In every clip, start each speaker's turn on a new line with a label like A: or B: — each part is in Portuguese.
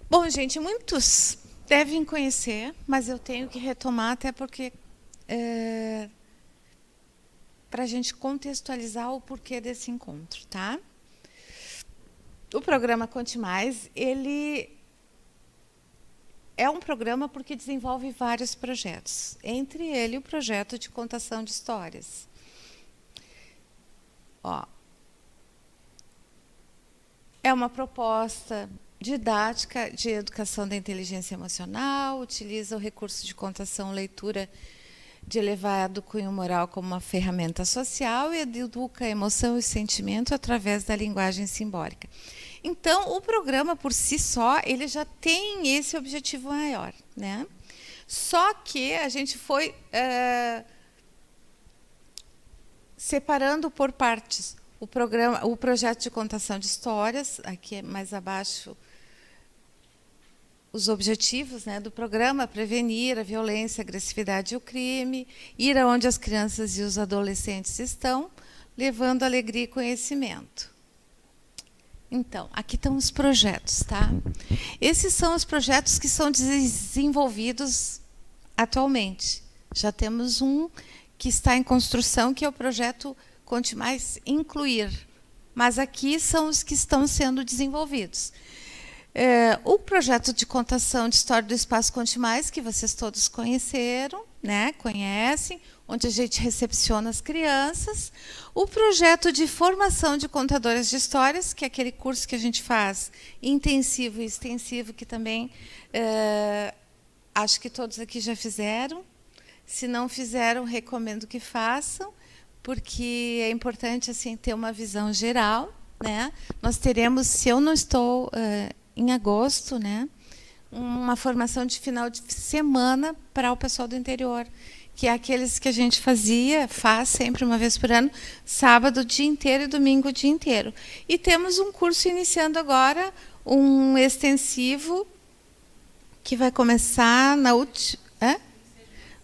A: Bom, gente, muitos devem conhecer, mas eu tenho que retomar até porque para a gente contextualizar o porquê desse encontro, tá? O programa Conte Mais, ele é um programa porque desenvolve vários projetos, entre ele o projeto de contação de histórias. Ó, é uma proposta didática de educação da inteligência emocional, utiliza o recurso de contação leitura de elevado cunho moral como uma ferramenta social e educa a emoção e sentimento através da linguagem simbólica. Então, o programa por si só, ele já tem esse objetivo maior, né? Só que a gente foi separando por partes o projeto de contação de histórias, aqui mais abaixo os objetivos, né, do programa: prevenir a violência, a agressividade e o crime, ir aonde as crianças e os adolescentes estão, levando alegria e conhecimento. Então, aqui estão os projetos, tá? Esses são os projetos que são desenvolvidos atualmente. Já temos um que está em construção, que é o projeto Conte Mais Incluir. Mas aqui são os que estão sendo desenvolvidos. O projeto de contação de história do Espaço Conte Mais, que vocês todos conheceram, né? Conhecem, onde a gente recepciona as crianças. O projeto de formação de contadoras de histórias, que é aquele curso que a gente faz intensivo e extensivo, que também acho que todos aqui já fizeram. Se não fizeram, recomendo que façam, porque é importante assim ter uma visão geral, né? Nós teremos, se eu não estou em agosto, né, uma formação de final de semana para o pessoal do interior, que é aqueles que a gente faz sempre uma vez por ano, sábado o dia inteiro e domingo o dia inteiro. E temos um curso iniciando agora, um extensivo, que vai começar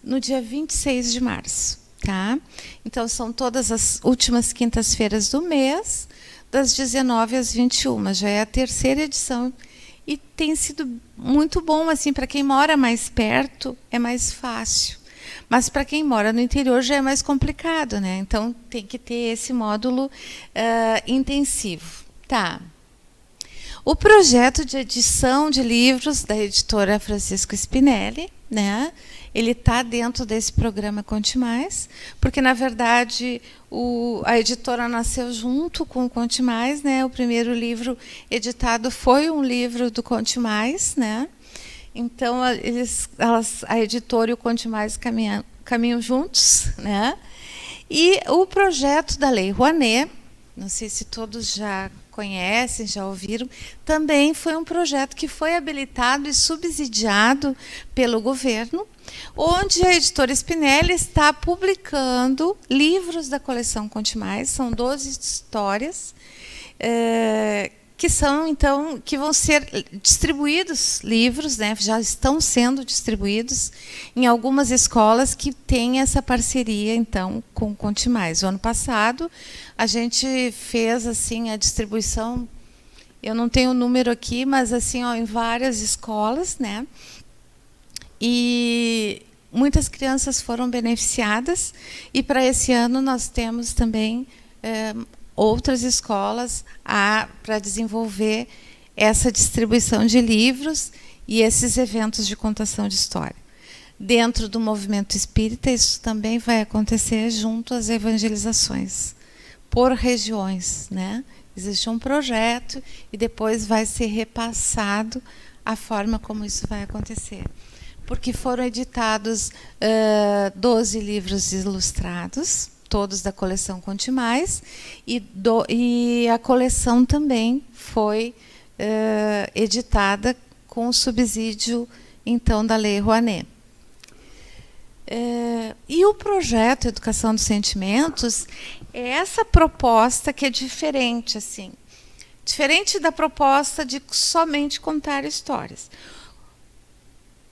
A: no dia 26 de março. Tá? Então, são todas as últimas quintas-feiras do mês, das 19 às 21. Já é a terceira edição e tem sido muito bom, assim, para quem mora mais perto é mais fácil, mas para quem mora no interior já é mais complicado, né? Então tem que ter esse módulo intensivo, tá? O projeto de edição de livros da editora Francisco Spinelli, né? Ele está dentro desse programa Conte Mais, porque, na verdade, a editora nasceu junto com o Conte Mais, né? O primeiro livro editado foi um livro do Conte Mais, né? Então, a editora e o Conte Mais caminham juntos, né? E o projeto da Lei Rouanet, não sei se todos já conhecem, já ouviram, também foi um projeto que foi habilitado e subsidiado pelo governo, onde a editora Spinelli está publicando livros da coleção Conte Mais, são 12 histórias, que são, então, que vão ser distribuídos, livros, né, já estão sendo distribuídos em algumas escolas que têm essa parceria, então, com o Conte Mais. O ano passado, a gente fez assim a distribuição, eu não tenho o número aqui, mas assim, em várias escolas, né? E muitas crianças foram beneficiadas, e para esse ano nós temos também outras escolas para desenvolver essa distribuição de livros e esses eventos de contação de história. Dentro do movimento espírita, isso também vai acontecer junto às evangelizações, por regiões, né? Existe um projeto e depois vai ser repassado a forma como isso vai acontecer. Porque foram editados 12 livros ilustrados, todos da coleção Conte Mais, e a coleção também foi editada com o subsídio, então, da Lei Rouanet. E o projeto Educação dos Sentimentos é essa proposta que é diferente, assim, diferente da proposta de somente contar histórias.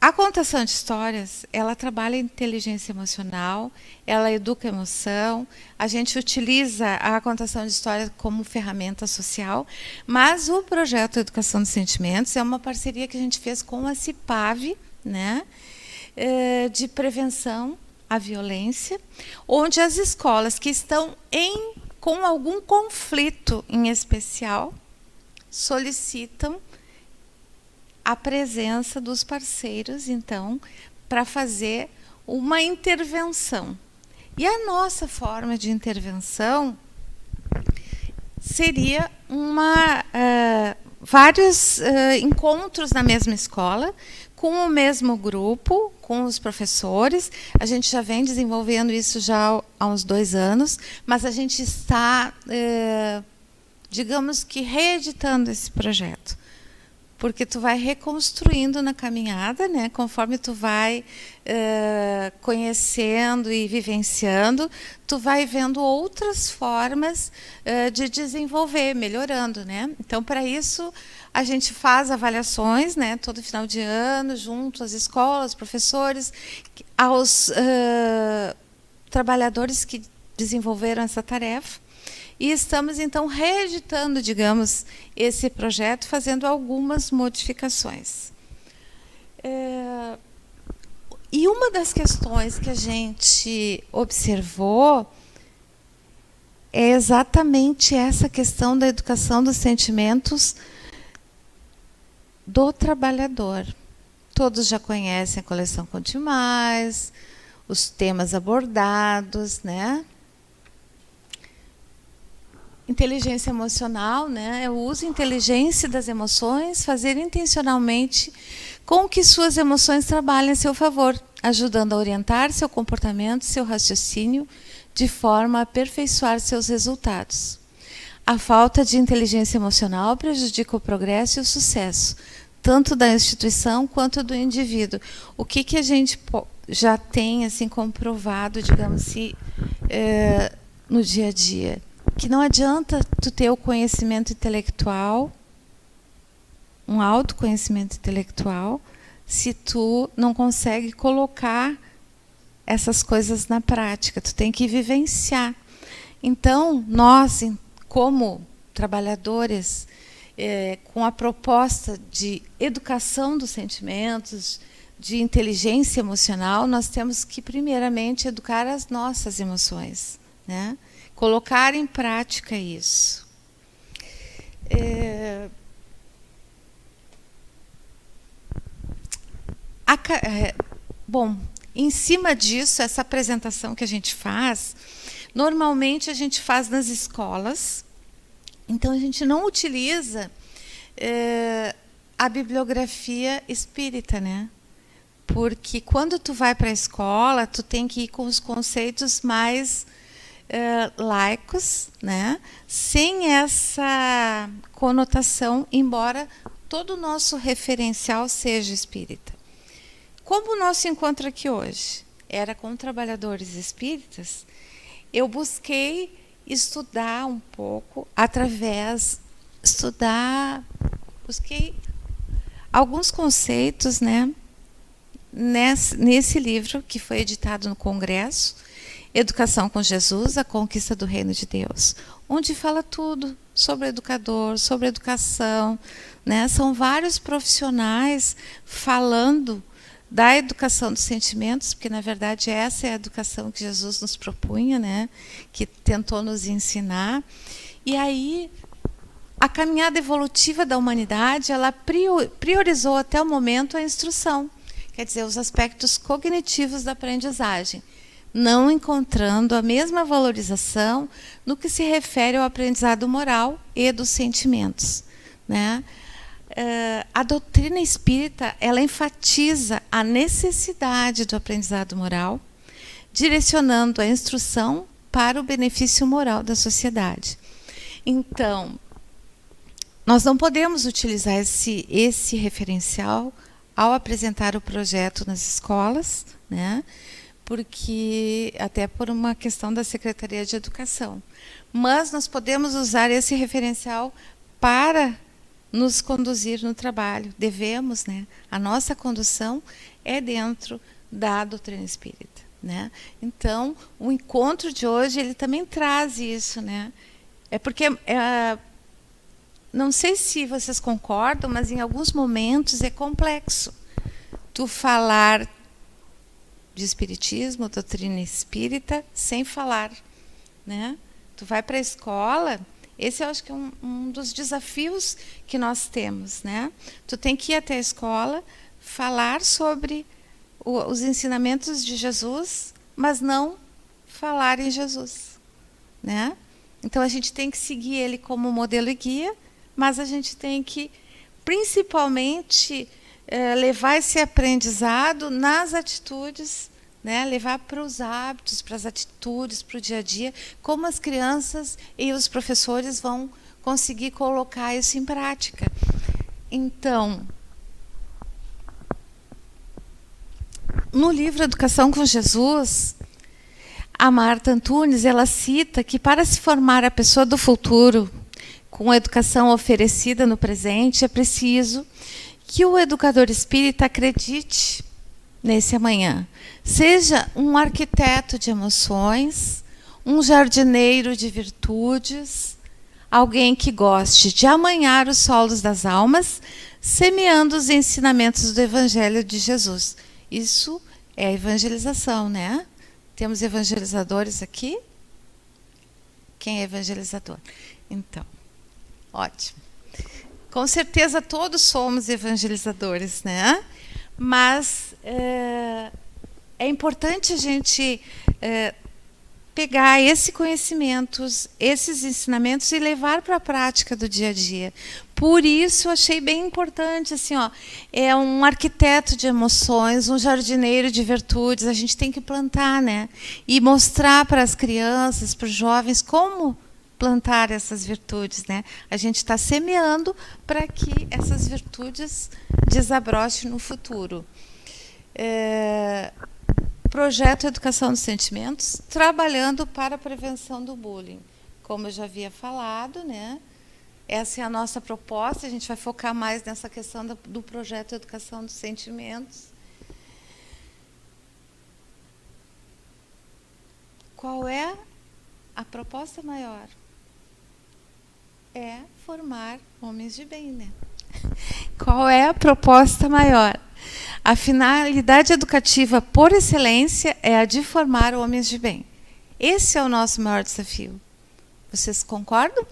A: A contação de histórias, ela trabalha a inteligência emocional, ela educa a emoção, a gente utiliza a contação de histórias como ferramenta social, mas o projeto Educação dos Sentimentos é uma parceria que a gente fez com a CIPAV, né, de prevenção à violência, onde as escolas que estão com algum conflito em especial solicitam a presença dos parceiros, então, para fazer uma intervenção. E a nossa forma de intervenção seria vários encontros na mesma escola, com o mesmo grupo, com os professores. A gente já vem desenvolvendo isso já há uns 2 anos, mas a gente está, digamos que, reeditando esse projeto. Porque tu vai reconstruindo na caminhada, né? Conforme tu vai conhecendo e vivenciando, tu vai vendo outras formas de desenvolver, melhorando, né? Então, para isso, a gente faz avaliações, né? Todo final de ano, junto às escolas, professores, aos trabalhadores que desenvolveram essa tarefa. E estamos, então, reeditando, digamos, esse projeto, fazendo algumas modificações. E uma das questões que a gente observou é exatamente essa questão da educação dos sentimentos do trabalhador. Todos já conhecem a coleção Conte Mais, os temas abordados, né? Inteligência emocional, né? Eu uso inteligência das emoções, fazer intencionalmente com que suas emoções trabalhem a seu favor, ajudando a orientar seu comportamento, seu raciocínio, de forma a aperfeiçoar seus resultados. A falta de inteligência emocional prejudica o progresso e o sucesso, tanto da instituição quanto do indivíduo. O que a gente já tem assim comprovado, digamos assim, no dia a dia? Que não adianta tu ter o conhecimento intelectual, um autoconhecimento intelectual, se tu não consegue colocar essas coisas na prática. Tu tem que vivenciar. Então, nós, como trabalhadores, com a proposta de educação dos sentimentos, de inteligência emocional, nós temos que, primeiramente, educar as nossas emoções, né? Colocar em prática isso. Bom, em cima disso, essa apresentação que a gente faz, normalmente a gente faz nas escolas, então a gente não utiliza a bibliografia espírita, né? Porque quando tu vai para a escola, tu tem que ir com os conceitos mais laicos, né? Sem essa conotação, embora todo o nosso referencial seja espírita. Como o nosso encontro aqui hoje era com trabalhadores espíritas, eu busquei estudar um pouco busquei alguns conceitos, né? Nesse livro que foi editado no Congresso, Educação com Jesus, a Conquista do Reino de Deus, onde fala tudo sobre educador, sobre educação, né? São vários profissionais falando da educação dos sentimentos, porque na verdade essa é a educação que Jesus nos propunha, né? Que tentou nos ensinar. E aí a caminhada evolutiva da humanidade, ela priorizou até o momento a instrução, quer dizer, os aspectos cognitivos da aprendizagem, não encontrando a mesma valorização no que se refere ao aprendizado moral e dos sentimentos, né? A doutrina espírita, ela enfatiza a necessidade do aprendizado moral, direcionando a instrução para o benefício moral da sociedade. Então, nós não podemos utilizar esse referencial ao apresentar o projeto nas escolas, né? Porque até por uma questão da Secretaria de Educação. Mas nós podemos usar esse referencial para nos conduzir no trabalho. Devemos, né? A nossa condução é dentro da doutrina espírita, né? Então, o encontro de hoje, ele também traz isso, né? É porque, não sei se vocês concordam, mas em alguns momentos é complexo tu falar de espiritismo, doutrina espírita, sem falar, né? Tu vai para a escola, esse eu acho que é um dos desafios que nós temos, né? Tu tem que ir até a escola, falar sobre os ensinamentos de Jesus, mas não falar em Jesus, né? Então a gente tem que seguir ele como modelo e guia, mas a gente tem que, principalmente, levar esse aprendizado nas atitudes, né? Levar para os hábitos, para as atitudes, para o dia a dia, como as crianças e os professores vão conseguir colocar isso em prática. Então, no livro Educação com Jesus, a Marta Antunes, ela cita que para se formar a pessoa do futuro, com a educação oferecida no presente, é preciso que o educador espírita acredite nesse amanhã. Seja um arquiteto de emoções, um jardineiro de virtudes, alguém que goste de amanhar os solos das almas, semeando os ensinamentos do Evangelho de Jesus. Isso é a evangelização, né? Temos evangelizadores aqui? Quem é evangelizador? Então, ótimo. Com certeza todos somos evangelizadores, né? Mas é importante a gente pegar esse conhecimento, esses ensinamentos e levar para a prática do dia a dia. Por isso eu achei bem importante, assim, ó, é um arquiteto de emoções, um jardineiro de virtudes. A gente tem que plantar, né? E mostrar para as crianças, para os jovens, como plantar essas virtudes, né? A gente está semeando para que essas virtudes desabrochem no futuro. Projeto Educação dos Sentimentos, trabalhando para a prevenção do bullying. Como eu já havia falado, né? Essa é a nossa proposta, a gente vai focar mais nessa questão do projeto Educação dos Sentimentos. Qual é a proposta maior? É formar homens de bem, né? Qual é a proposta maior? A finalidade educativa por excelência é a de formar homens de bem. Esse é o nosso maior desafio. Vocês concordam?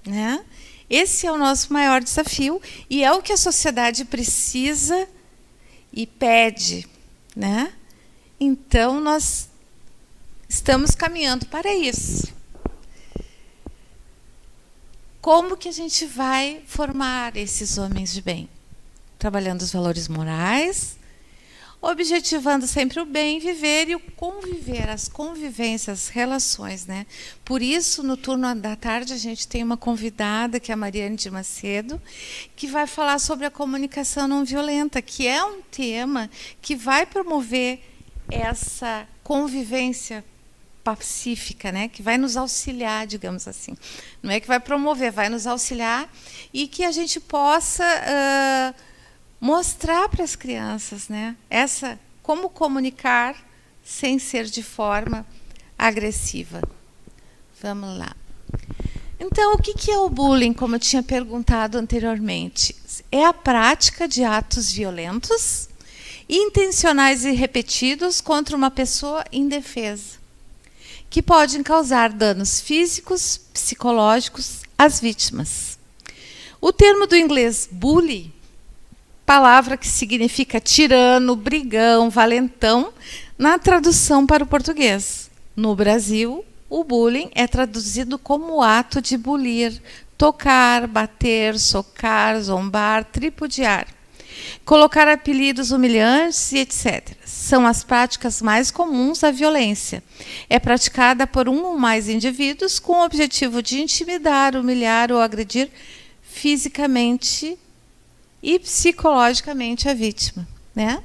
A: Né? Esse é o nosso maior desafio e é o que a sociedade precisa e pede, né? Então, nós estamos caminhando para isso. Como que a gente vai formar esses homens de bem? Trabalhando os valores morais, objetivando sempre o bem viver e o conviver, as convivências, as relações, né? Por isso, no turno da tarde, a gente tem uma convidada, que é a Mariane de Macedo, que vai falar sobre a comunicação não violenta, que é um tema que vai promover essa convivência pacífica, né? Que vai nos auxiliar, digamos assim. Não é que vai promover, vai nos auxiliar e que a gente possa mostrar para as crianças, né? Como comunicar sem ser de forma agressiva. Vamos lá. Então, o que é o bullying, como eu tinha perguntado anteriormente? É a prática de atos violentos, intencionais e repetidos contra uma pessoa indefesa, que podem causar danos físicos, psicológicos às vítimas. O termo do inglês bully, palavra que significa tirano, brigão, valentão, na tradução para o português. No Brasil, o bullying é traduzido como ato de bulir, tocar, bater, socar, zombar, tripudiar, colocar apelidos humilhantes e etc. São as práticas mais comuns da violência. É praticada por um ou mais indivíduos com o objetivo de intimidar, humilhar ou agredir fisicamente e psicologicamente a vítima, né?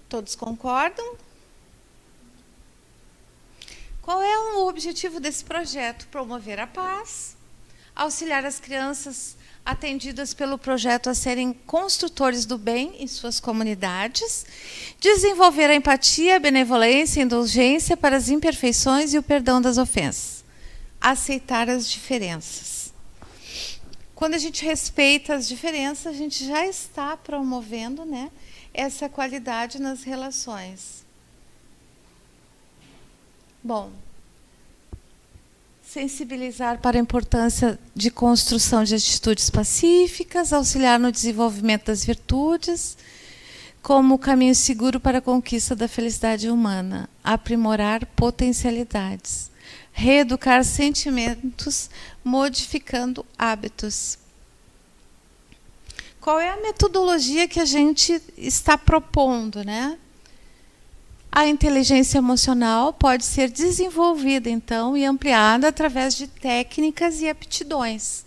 A: Todos concordam? Qual é o objetivo desse projeto? Promover a paz, auxiliar as crianças atendidas pelo projeto a serem construtores do bem em suas comunidades, desenvolver a empatia, a benevolência e a indulgência para as imperfeições e o perdão das ofensas, aceitar as diferenças. Quando a gente respeita as diferenças, a gente já está promovendo, né, essa qualidade nas relações. Bom, sensibilizar para a importância de construção de atitudes pacíficas, auxiliar no desenvolvimento das virtudes, como caminho seguro para a conquista da felicidade humana, aprimorar potencialidades, reeducar sentimentos, modificando hábitos. Qual é a metodologia que a gente está propondo, né? A inteligência emocional pode ser desenvolvida, então, e ampliada através de técnicas e aptidões.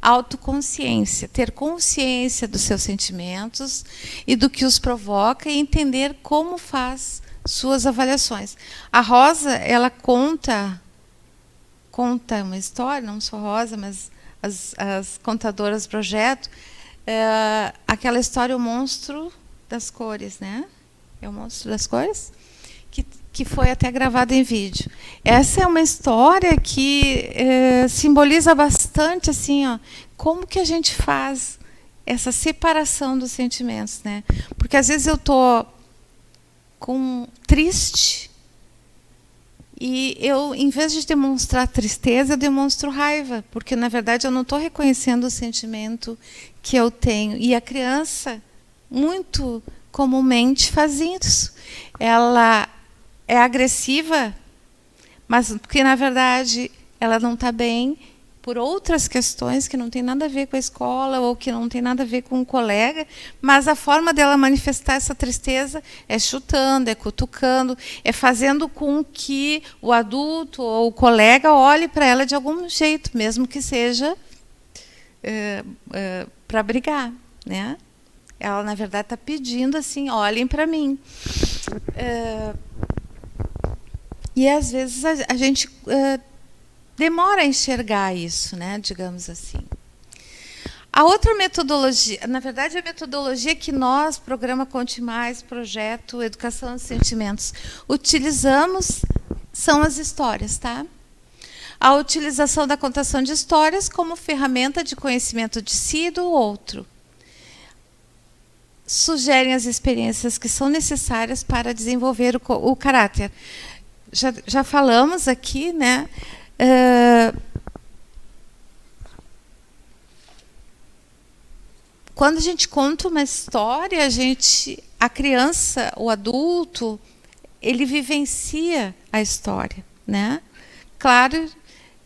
A: Autoconsciência, ter consciência dos seus sentimentos e do que os provoca e entender como faz suas avaliações. A Rosa, ela conta uma história, não só a Rosa, mas as contadoras do projeto, aquela história, o monstro das cores, né? É o monstro das cores, que foi até gravado em vídeo. Essa é uma história que simboliza bastante assim, ó, como que a gente faz essa separação dos sentimentos, né? Porque às vezes eu tô triste e eu, em vez de demonstrar tristeza, eu demonstro raiva, porque na verdade eu não estou reconhecendo o sentimento que eu tenho. E a criança, muito comumente, faz isso. Ela é agressiva, mas porque na verdade ela não está bem por outras questões que não tem nada a ver com a escola ou que não tem nada a ver com o colega, mas a forma dela manifestar essa tristeza é chutando, é cutucando, é fazendo com que o adulto ou o colega olhe para ela de algum jeito, mesmo que seja para brigar, né? Ela, na verdade, está pedindo assim, olhem para mim. E, às vezes, a gente demora a enxergar isso, né? Digamos assim. A outra metodologia, na verdade, a metodologia que nós, Programa Conte Mais, Projeto Educação dos Sentimentos, utilizamos são as histórias, tá? A utilização da contação de histórias como ferramenta de conhecimento de si e do outro. Sugerem as experiências que são necessárias para desenvolver o caráter. Já falamos aqui, né? Quando a gente conta uma história, a criança, o adulto, ele vivencia a história, né? Claro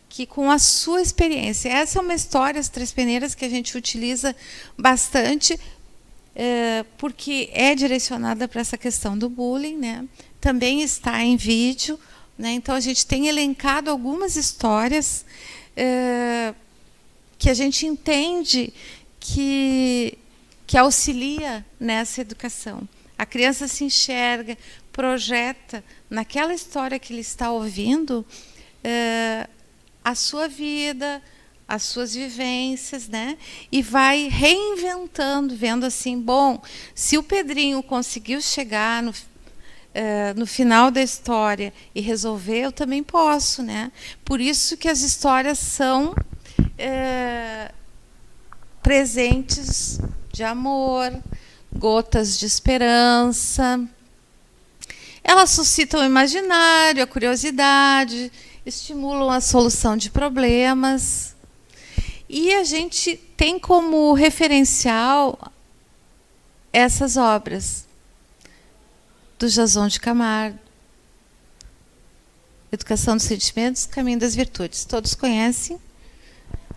A: que com a sua experiência. Essa é uma história, as Três Peneiras, que a gente utiliza bastante, porque é direcionada para essa questão do bullying, né? Também está em vídeo, né? Então a gente tem elencado algumas histórias que a gente entende que auxilia nessa educação. A criança se enxerga, projeta naquela história que ele está ouvindo a sua vida, as suas vivências, né? E vai reinventando, vendo assim, bom, se o Pedrinho conseguiu chegar no final da história e resolver, eu também posso, né? Por isso que as histórias são presentes de amor, gotas de esperança. Elas suscitam o imaginário, a curiosidade, estimulam a solução de problemas. E a gente tem como referencial essas obras do Jason de Camargo, Educação dos Sentimentos, Caminho das Virtudes. Todos conhecem,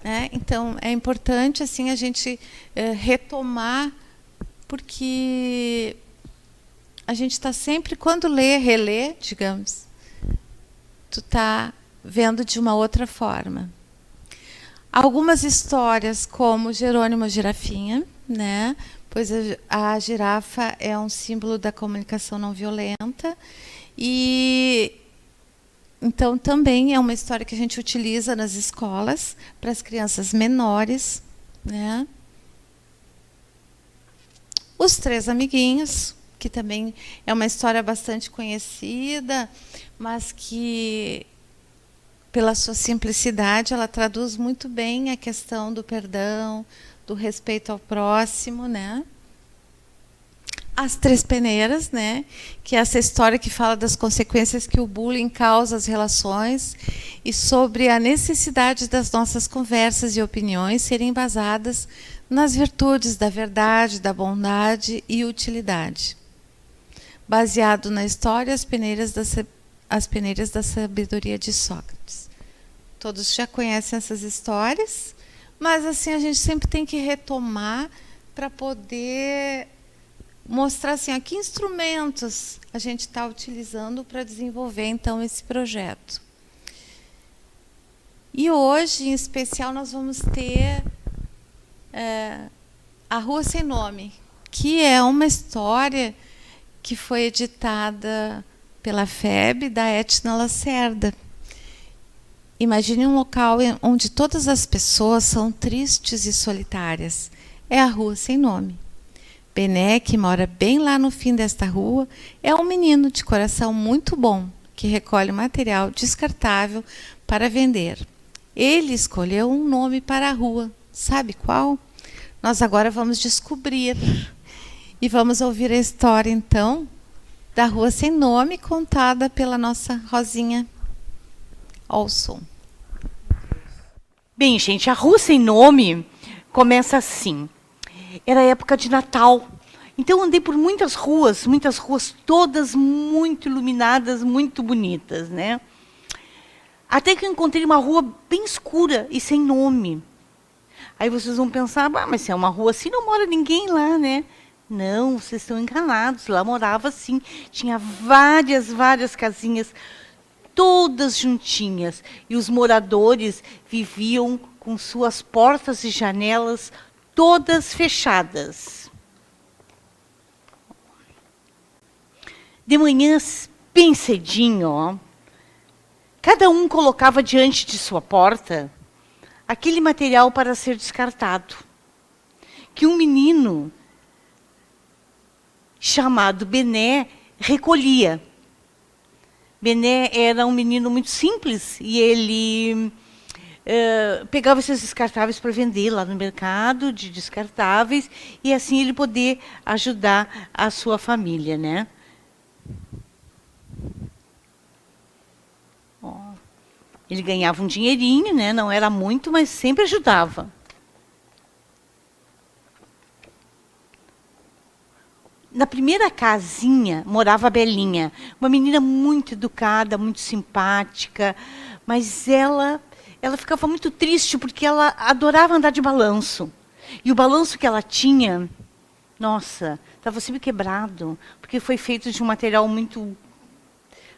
A: né? Então, é importante assim, a gente retomar, porque a gente está sempre, quando lê, relê, digamos, tu está vendo de uma outra forma. Algumas histórias, como Jerônimo Girafinha, né? Pois a girafa é um símbolo da comunicação não violenta. E Então, também é uma história que a gente utiliza nas escolas para as crianças menores, né? Os Três Amiguinhos, que também é uma história bastante conhecida, mas que, pela sua simplicidade, ela traduz muito bem a questão do perdão, do respeito ao próximo, né? As Três Peneiras, né? Que é essa história que fala das consequências que o bullying causa às relações e sobre a necessidade das nossas conversas e opiniões serem basadas nas virtudes da verdade, da bondade e utilidade. Baseado na história As Peneiras da Sabedoria de Sócrates. Todos já conhecem essas histórias, mas assim a gente sempre tem que retomar para poder mostrar assim, a que instrumentos a gente está utilizando para desenvolver então esse projeto. E hoje, em especial, nós vamos ter A Rua Sem Nome, que é uma história que foi editada pela FEB da Etna Lacerda. Imagine um local onde todas as pessoas são tristes e solitárias. É a Rua Sem Nome. Bené, que mora bem lá no fim desta rua, é um menino de coração muito bom, que recolhe material descartável para vender. Ele escolheu um nome para a rua. Sabe qual? Nós agora vamos descobrir. E vamos ouvir a história, então, da Rua Sem Nome, contada pela nossa Rosinha Olson.
B: Bem, gente, a Rua Sem Nome começa assim. Era época de Natal. Então, andei por muitas ruas todas muito iluminadas, muito bonitas, né? Até que eu encontrei uma rua bem escura e sem nome. Aí vocês vão pensar, mas se é uma rua assim, não mora ninguém lá, né? Não, vocês estão enganados. Lá morava sim. Tinha várias casinhas, todas juntinhas. E os moradores viviam com suas portas e janelas todas fechadas. De manhã, bem cedinho, ó, cada um colocava diante de sua porta aquele material para ser descartado, que um menino chamado Bené recolhia. Bené era um menino muito simples e ele pegava esses descartáveis para vender lá no mercado de descartáveis e assim ele poder ajudar a sua família, né? Ó, ele ganhava um dinheirinho, né? Não era muito, mas sempre ajudava. Na primeira casinha morava a Belinha, uma menina muito educada, muito simpática, mas ela ficava muito triste porque ela adorava andar de balanço. E o balanço que ela tinha, nossa, estava sempre quebrado, porque foi feito de um material muito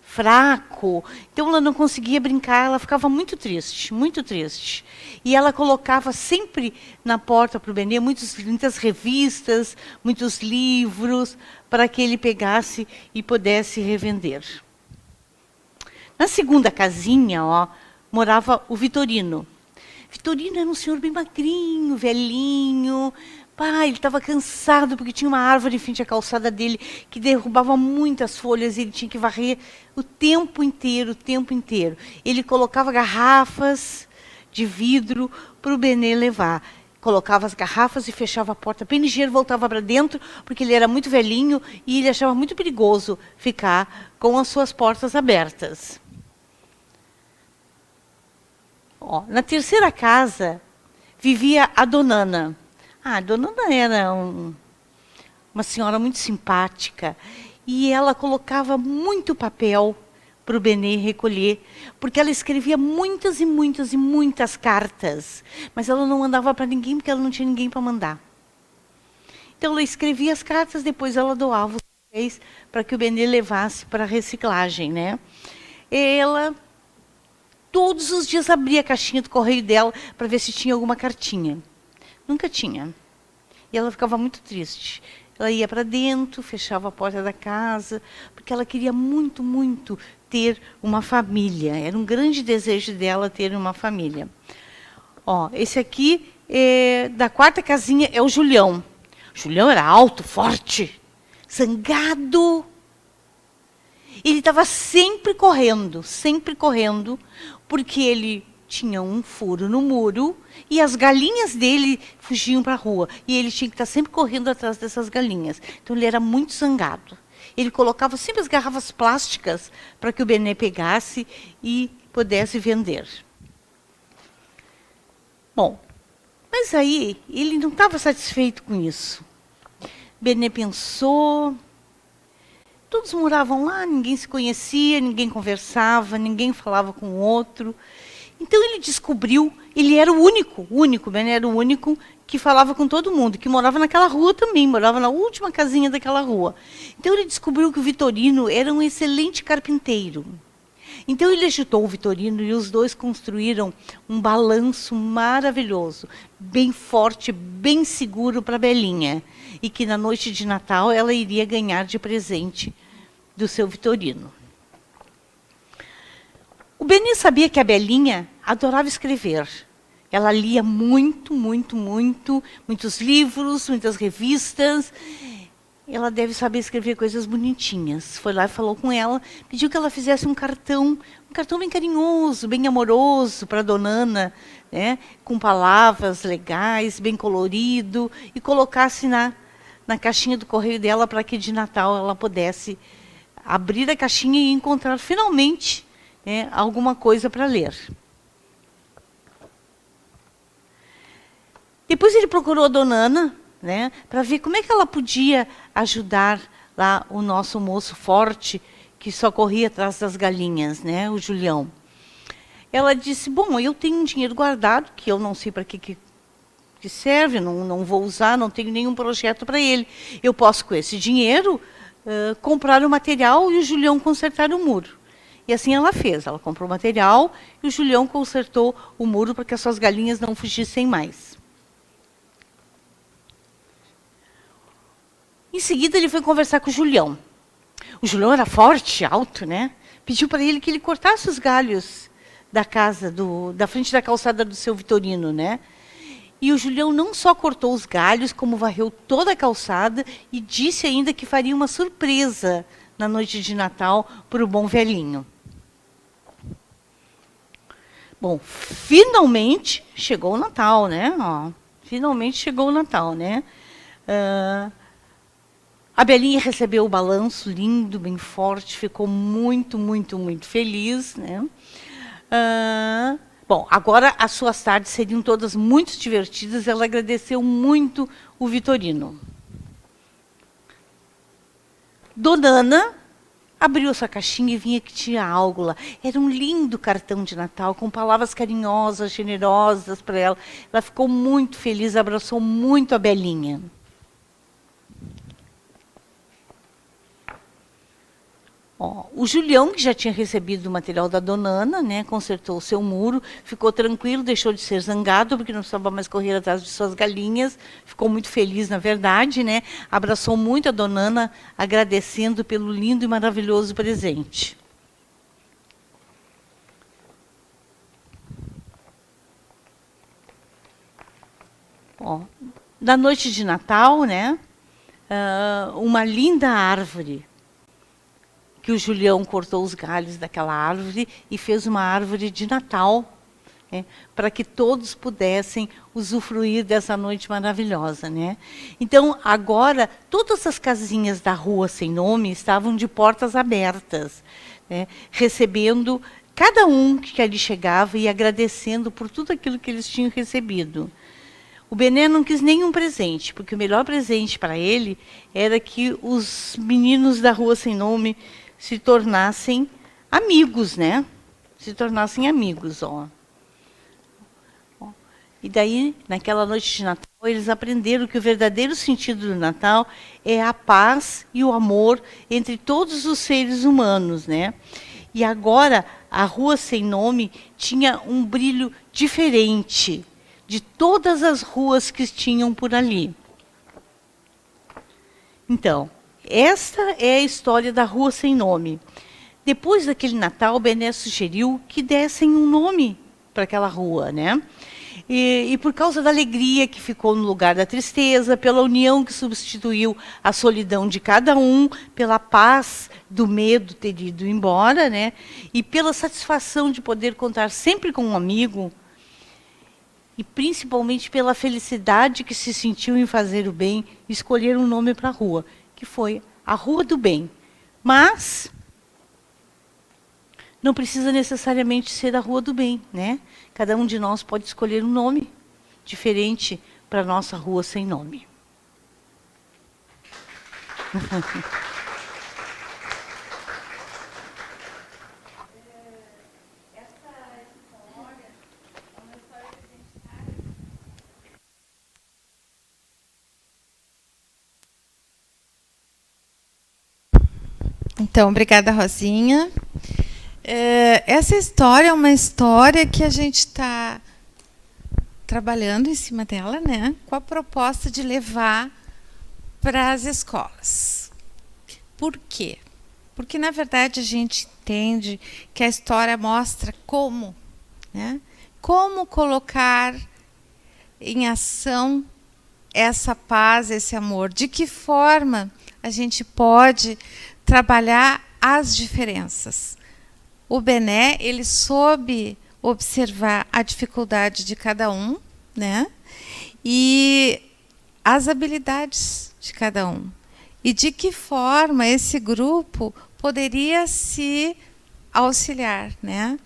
B: fraco. Então ela não conseguia brincar, ela ficava muito triste, muito triste. E ela colocava sempre na porta para o Benê muitas revistas, muitos livros, para que ele pegasse e pudesse revender. Na segunda casinha, ó, morava o Vitorino. Vitorino era um senhor bem magrinho, velhinho. Pai, ele estava cansado porque tinha uma árvore em frente à calçada dele que derrubava muitas folhas e ele tinha que varrer o tempo inteiro, o tempo inteiro. Ele colocava garrafas de vidro para o Benê levar. Colocava as garrafas e fechava a porta bem ligeiro, voltava para dentro, porque ele era muito velhinho e ele achava muito perigoso ficar com as suas portas abertas. Ó, na terceira casa vivia a Donana. A Donana era uma senhora muito simpática e ela colocava muito papel para o Benê recolher, porque ela escrevia muitas e muitas cartas, mas ela não mandava para ninguém porque ela não tinha ninguém para mandar. Então ela escrevia as cartas, depois ela doava os papéis para que o Benê levasse para a reciclagem, né? Ela todos os dias abria a caixinha do correio dela para ver se tinha alguma cartinha. Nunca tinha. E ela ficava muito triste. ela ia para dentro, fechava a porta da casa, porque ela queria muito, muito ter uma família. Era um grande desejo dela ter uma família. Ó, esse aqui, da quarta casinha, é o Julião. O Julião era alto, forte, zangado. Ele estava sempre correndo, porque ele tinha um furo no muro e as galinhas dele fugiam para a rua. E ele tinha que estar sempre correndo atrás dessas galinhas. Então, ele era muito zangado. Ele colocava sempre as garrafas plásticas para que o Benê pegasse e pudesse vender. Bom, mas aí ele não estava satisfeito com isso. Benê pensou. Todos moravam lá, ninguém se conhecia, ninguém conversava, ninguém falava com o outro. Então ele descobriu, ele era o único, Benê era o único que falava com todo mundo, que morava naquela rua também, morava na última casinha daquela rua. Então ele descobriu que o Vitorino era um excelente carpinteiro. Então ele ajudou o Vitorino e os dois construíram um balanço maravilhoso, bem forte, bem seguro para a Belinha. E que na noite de Natal ela iria ganhar de presente do seu Vitorino. O Benê sabia que a Belinha adorava escrever. Ela lia muitos livros, muitas revistas. Ela deve saber escrever coisas bonitinhas. Foi lá e falou com ela, pediu que ela fizesse um cartão bem carinhoso, bem amoroso para a Dona Ana, né, com palavras legais, bem colorido, e colocasse na caixinha do correio dela para que de Natal ela pudesse abrir a caixinha e encontrar finalmente, né, alguma coisa para ler. Depois ele procurou a Dona Ana, né, para ver como é que ela podia ajudar lá o nosso moço forte, que só corria atrás das galinhas, né, o Julião. Ela disse, bom, eu tenho um dinheiro guardado, que eu não sei para que serve, não vou usar, não tenho nenhum projeto para ele. Eu posso, com esse dinheiro, comprar o material e o Julião consertar o muro. E assim ela fez, ela comprou o material e o Julião consertou o muro para que as suas galinhas não fugissem mais. Em seguida, ele foi conversar com o Julião. O Julião era forte, alto, né? Pediu para ele que ele cortasse os galhos da casa, da frente da calçada do seu Vitorino, né? E o Julião não só cortou os galhos, como varreu toda a calçada e disse ainda que faria uma surpresa na noite de Natal para o bom velhinho. Bom, finalmente chegou o Natal, né? Ó, finalmente chegou o Natal, né? A Belinha recebeu o balanço lindo, bem forte, ficou muito feliz, né? Bom, agora as suas tardes seriam todas muito divertidas. Ela agradeceu muito o Vitorino. Dona Ana abriu sua caixinha e vinha que tinha algo lá. Era um lindo cartão de Natal, com palavras carinhosas, generosas para ela. Ela ficou muito feliz, abraçou muito a Belinha. Ó, o Julião, que já tinha recebido o material da Dona Ana, né, consertou o seu muro, ficou tranquilo, deixou de ser zangado, porque não precisava mais correr atrás de suas galinhas, ficou muito feliz, na verdade, né, abraçou muito a Dona Ana, agradecendo pelo lindo e maravilhoso presente. Ó, na noite de Natal, né, uma linda árvore, que o Julião cortou os galhos daquela árvore e fez uma árvore de Natal, né, para que todos pudessem usufruir dessa noite maravilhosa, né? Então, agora, todas as casinhas da Rua Sem Nome estavam de portas abertas, né, recebendo cada um que ali chegava e agradecendo por tudo aquilo que eles tinham recebido. O Benê não quis nenhum presente, porque o melhor presente para ele era que os meninos da Rua Sem Nome se tornassem amigos, né? Se tornassem amigos, ó. E daí, naquela noite de Natal, eles aprenderam que o verdadeiro sentido do Natal é a paz e o amor entre todos os seres humanos, né? E agora, a Rua Sem Nome tinha um brilho diferente de todas as ruas que tinham por ali. Então, esta é a história da Rua Sem Nome. Depois daquele Natal, o Bené sugeriu que dessem um nome para aquela rua, né? E por causa da alegria que ficou no lugar da tristeza, pela união que substituiu a solidão de cada um, pela paz do medo ter ido embora, né? E pela satisfação de poder contar sempre com um amigo, e principalmente pela felicidade que se sentiu em fazer o bem, escolher um nome para a rua, que foi a Rua do Bem. Mas não precisa necessariamente ser a Rua do Bem, né? Cada um de nós pode escolher um nome diferente para a nossa Rua Sem Nome.
A: Então, obrigada, Rosinha. Essa história é uma história que a gente está trabalhando em cima dela, né, com a proposta de levar para as escolas. Por quê? Porque, na verdade, a gente entende que a história mostra como, né, como colocar em ação essa paz, esse amor, de que forma a gente pode trabalhar as diferenças. O Bené, ele soube observar a dificuldade de cada um, né? E as habilidades de cada um. E de que forma esse grupo poderia se auxiliar, né?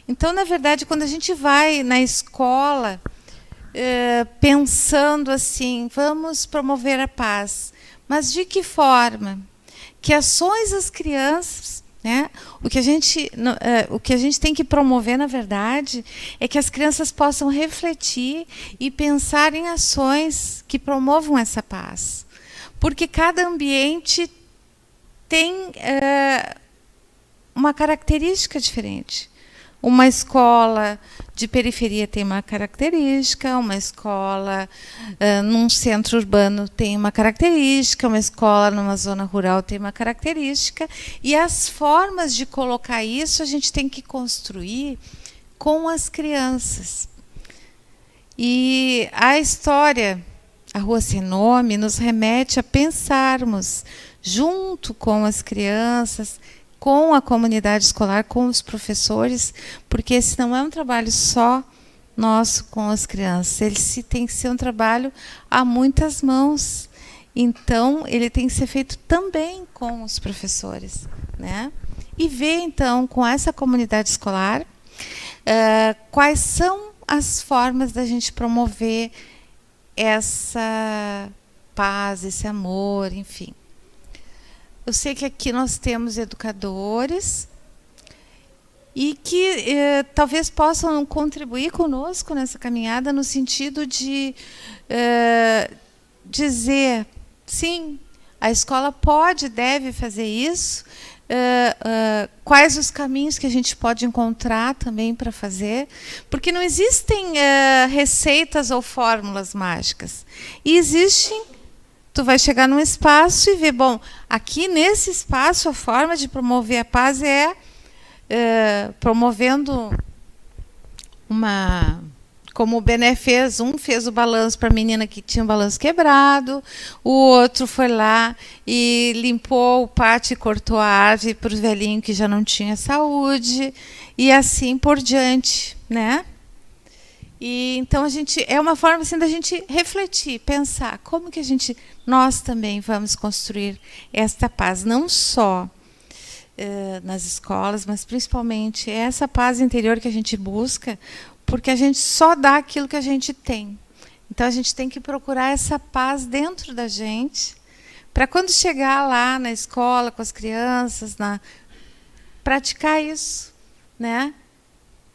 A: Então, na verdade, quando a gente vai na escola pensando assim, vamos promover a paz, mas de que forma? Que ações as crianças, né? O que a gente tem que promover, na verdade, é que as crianças possam refletir e pensar em ações que promovam essa paz. Porque cada ambiente tem uma característica diferente. Uma escola de periferia tem uma característica, uma escola num centro urbano tem uma característica, uma escola numa zona rural tem uma característica, e as formas de colocar isso a gente tem que construir com as crianças. E a história, a Rua Sem Nome, nos remete a pensarmos junto com as crianças, com a comunidade escolar, com os professores, porque esse não é um trabalho só nosso com as crianças, ele tem que ser um trabalho a muitas mãos. Então, ele tem que ser feito também com os professores, né? E ver, então, com essa comunidade escolar, quais são as formas da gente promover essa paz, esse amor, enfim. Eu sei que aqui nós temos educadores e que talvez possam contribuir conosco nessa caminhada no sentido de dizer, sim, a escola pode, deve fazer isso, quais os caminhos que a gente pode encontrar também para fazer, porque não existem receitas ou fórmulas mágicas. E existem. Tu vai chegar num espaço e ver, bom, aqui nesse espaço a forma de promover a paz é promovendo como o Bené fez, um fez o balanço para a menina que tinha o balanço quebrado, o outro foi lá e limpou o pátio e cortou a árvore para o velhinho que já não tinha saúde, e assim por diante, né? E então é uma forma assim da gente refletir, pensar como que nós também vamos construir esta paz, não só nas escolas, mas principalmente essa paz interior que a gente busca, porque a gente só dá aquilo que a gente tem. Então a gente tem que procurar essa paz dentro da gente, para quando chegar lá na escola com as crianças, praticar isso, né?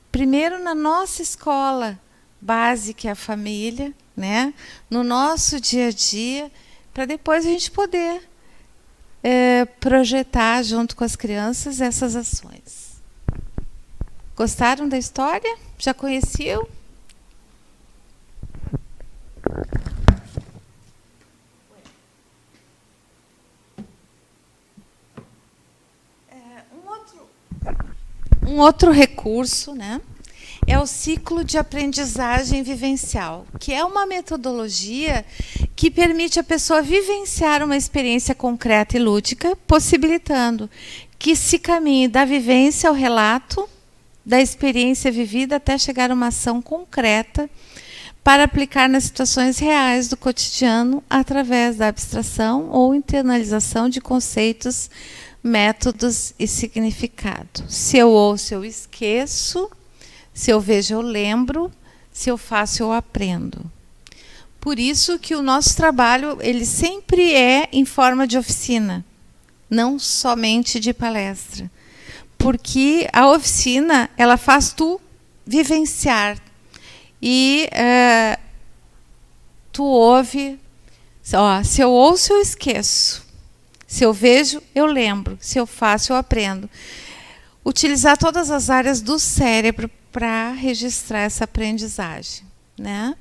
A: Primeiro na nossa escola base, que é a família, né? No nosso dia a dia, para depois a gente poder projetar junto com as crianças essas ações. Gostaram da história? Já conheciam? Um outro recurso, né, é o ciclo de aprendizagem vivencial, que é uma metodologia que permite a pessoa vivenciar uma experiência concreta e lúdica, possibilitando que se caminhe da vivência ao relato, da experiência vivida até chegar a uma ação concreta para aplicar nas situações reais do cotidiano através da abstração ou internalização de conceitos, métodos e significado. Se eu ouço, eu esqueço. Se eu vejo, eu lembro. Se eu faço, eu aprendo. Por isso que o nosso trabalho ele sempre é em forma de oficina, não somente de palestra. Porque a oficina ela faz tu vivenciar. E tu ouve, se eu ouço, eu esqueço. Se eu vejo, eu lembro. Se eu faço, eu aprendo. Utilizar todas as áreas do cérebro para registrar essa aprendizagem, né?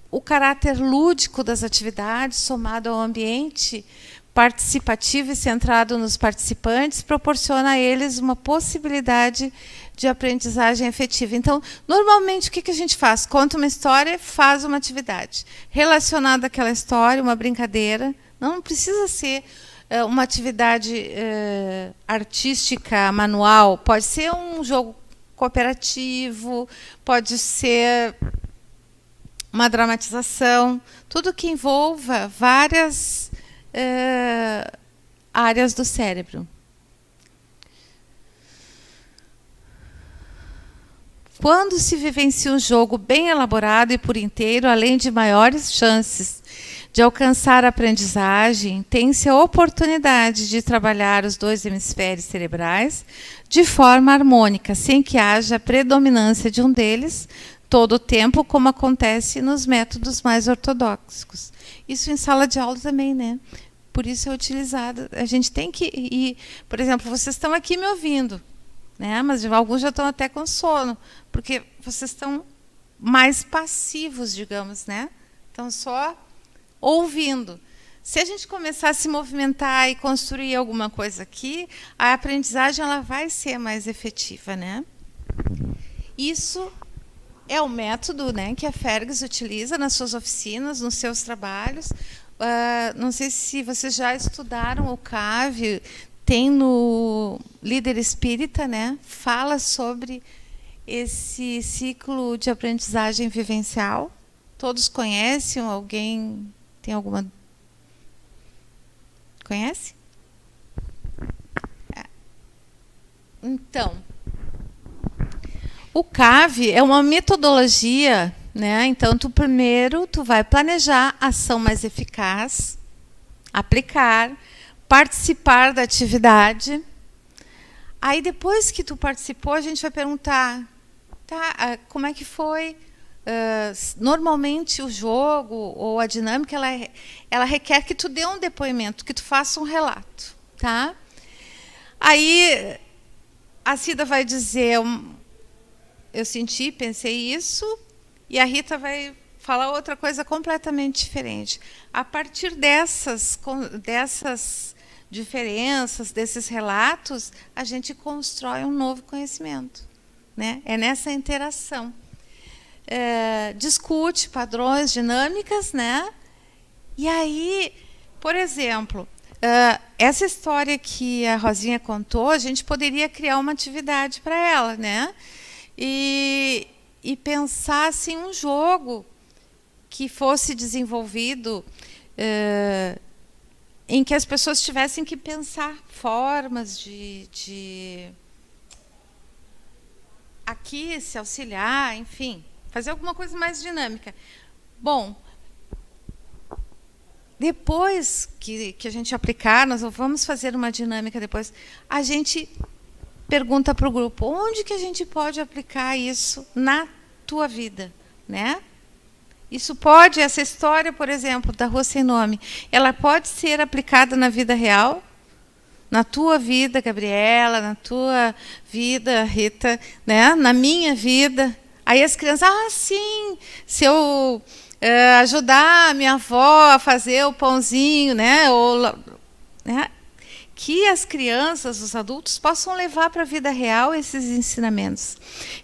A: O caráter lúdico das atividades, somado ao ambiente participativo e centrado nos participantes, proporciona a eles uma possibilidade de aprendizagem efetiva. Então, normalmente, o que a gente faz? Conta uma história, faz uma atividade. Relacionada àquela história, uma brincadeira. Não precisa ser uma atividade artística, manual. Pode ser um jogo cooperativo, pode ser uma dramatização. Tudo que envolva várias áreas do cérebro. Quando se vivencia um jogo bem elaborado e por inteiro, além de maiores chances de alcançar a aprendizagem, tem-se a oportunidade de trabalhar os dois hemisférios cerebrais de forma harmônica, sem que haja predominância de um deles todo o tempo, como acontece nos métodos mais ortodoxos. Isso em sala de aula também, né? Por isso é utilizado. A gente tem que ir... Por exemplo, vocês estão aqui me ouvindo, né? Mas alguns já estão até com sono, porque vocês estão mais passivos, digamos, né? Estão só ouvindo. Se a gente começar a se movimentar e construir alguma coisa aqui, a aprendizagem ela vai ser mais efetiva, né? Isso é o método, né, que a Fergus utiliza nas suas oficinas, nos seus trabalhos. Não sei se vocês já estudaram o CAV, tem no Líder Espírita, né? Fala sobre esse ciclo de aprendizagem vivencial. Todos conhecem? Alguém tem alguma... Conhece? Então, o CAV é uma metodologia, né? Então, primeiro tu vai planejar a ação mais eficaz, aplicar, participar da atividade. Aí, depois que tu participou, a gente vai perguntar, tá, como é que foi? Normalmente, o jogo ou a dinâmica, ela requer que tu dê um depoimento, que tu faça um relato, tá? Aí, a Cida vai dizer, eu senti, pensei isso, e a Rita vai falar outra coisa completamente diferente. A partir dessas diferenças, desses relatos, a gente constrói um novo conhecimento, né? É nessa interação. Discute padrões, dinâmicas, né? E aí, por exemplo, essa história que a Rosinha contou, a gente poderia criar uma atividade para ela, né? E pensar assim, um jogo que fosse desenvolvido em que as pessoas tivessem que pensar formas de aqui se auxiliar, enfim, fazer alguma coisa mais dinâmica. Bom, depois que a gente aplicar, nós vamos fazer uma dinâmica depois, a gente pergunta para o grupo, onde que a gente pode aplicar isso na tua vida, né? Isso pode, essa história, por exemplo, da Rua Sem Nome, ela pode ser aplicada na vida real, na tua vida, Gabriela, na tua vida, Rita, né? Na minha vida. Aí as crianças, sim, se eu ajudar a minha avó a fazer o pãozinho, né? Ou, né? que as crianças, os adultos, possam levar para a vida real esses ensinamentos.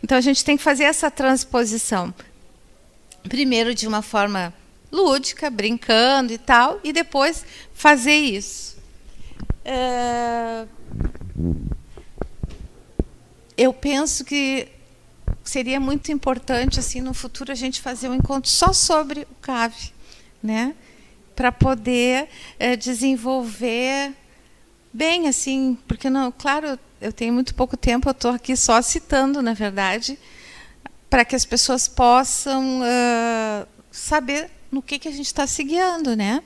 A: Então, a gente tem que fazer essa transposição. Primeiro, de uma forma lúdica, brincando e tal, e depois fazer isso. Eu penso que seria muito importante, assim, no futuro, a gente fazer um encontro só sobre o CAV, né? Para poder desenvolver bem, assim, porque, não, claro, eu tenho muito pouco tempo, eu estou aqui só citando, na verdade, para que as pessoas possam saber no que a gente está se guiando, né?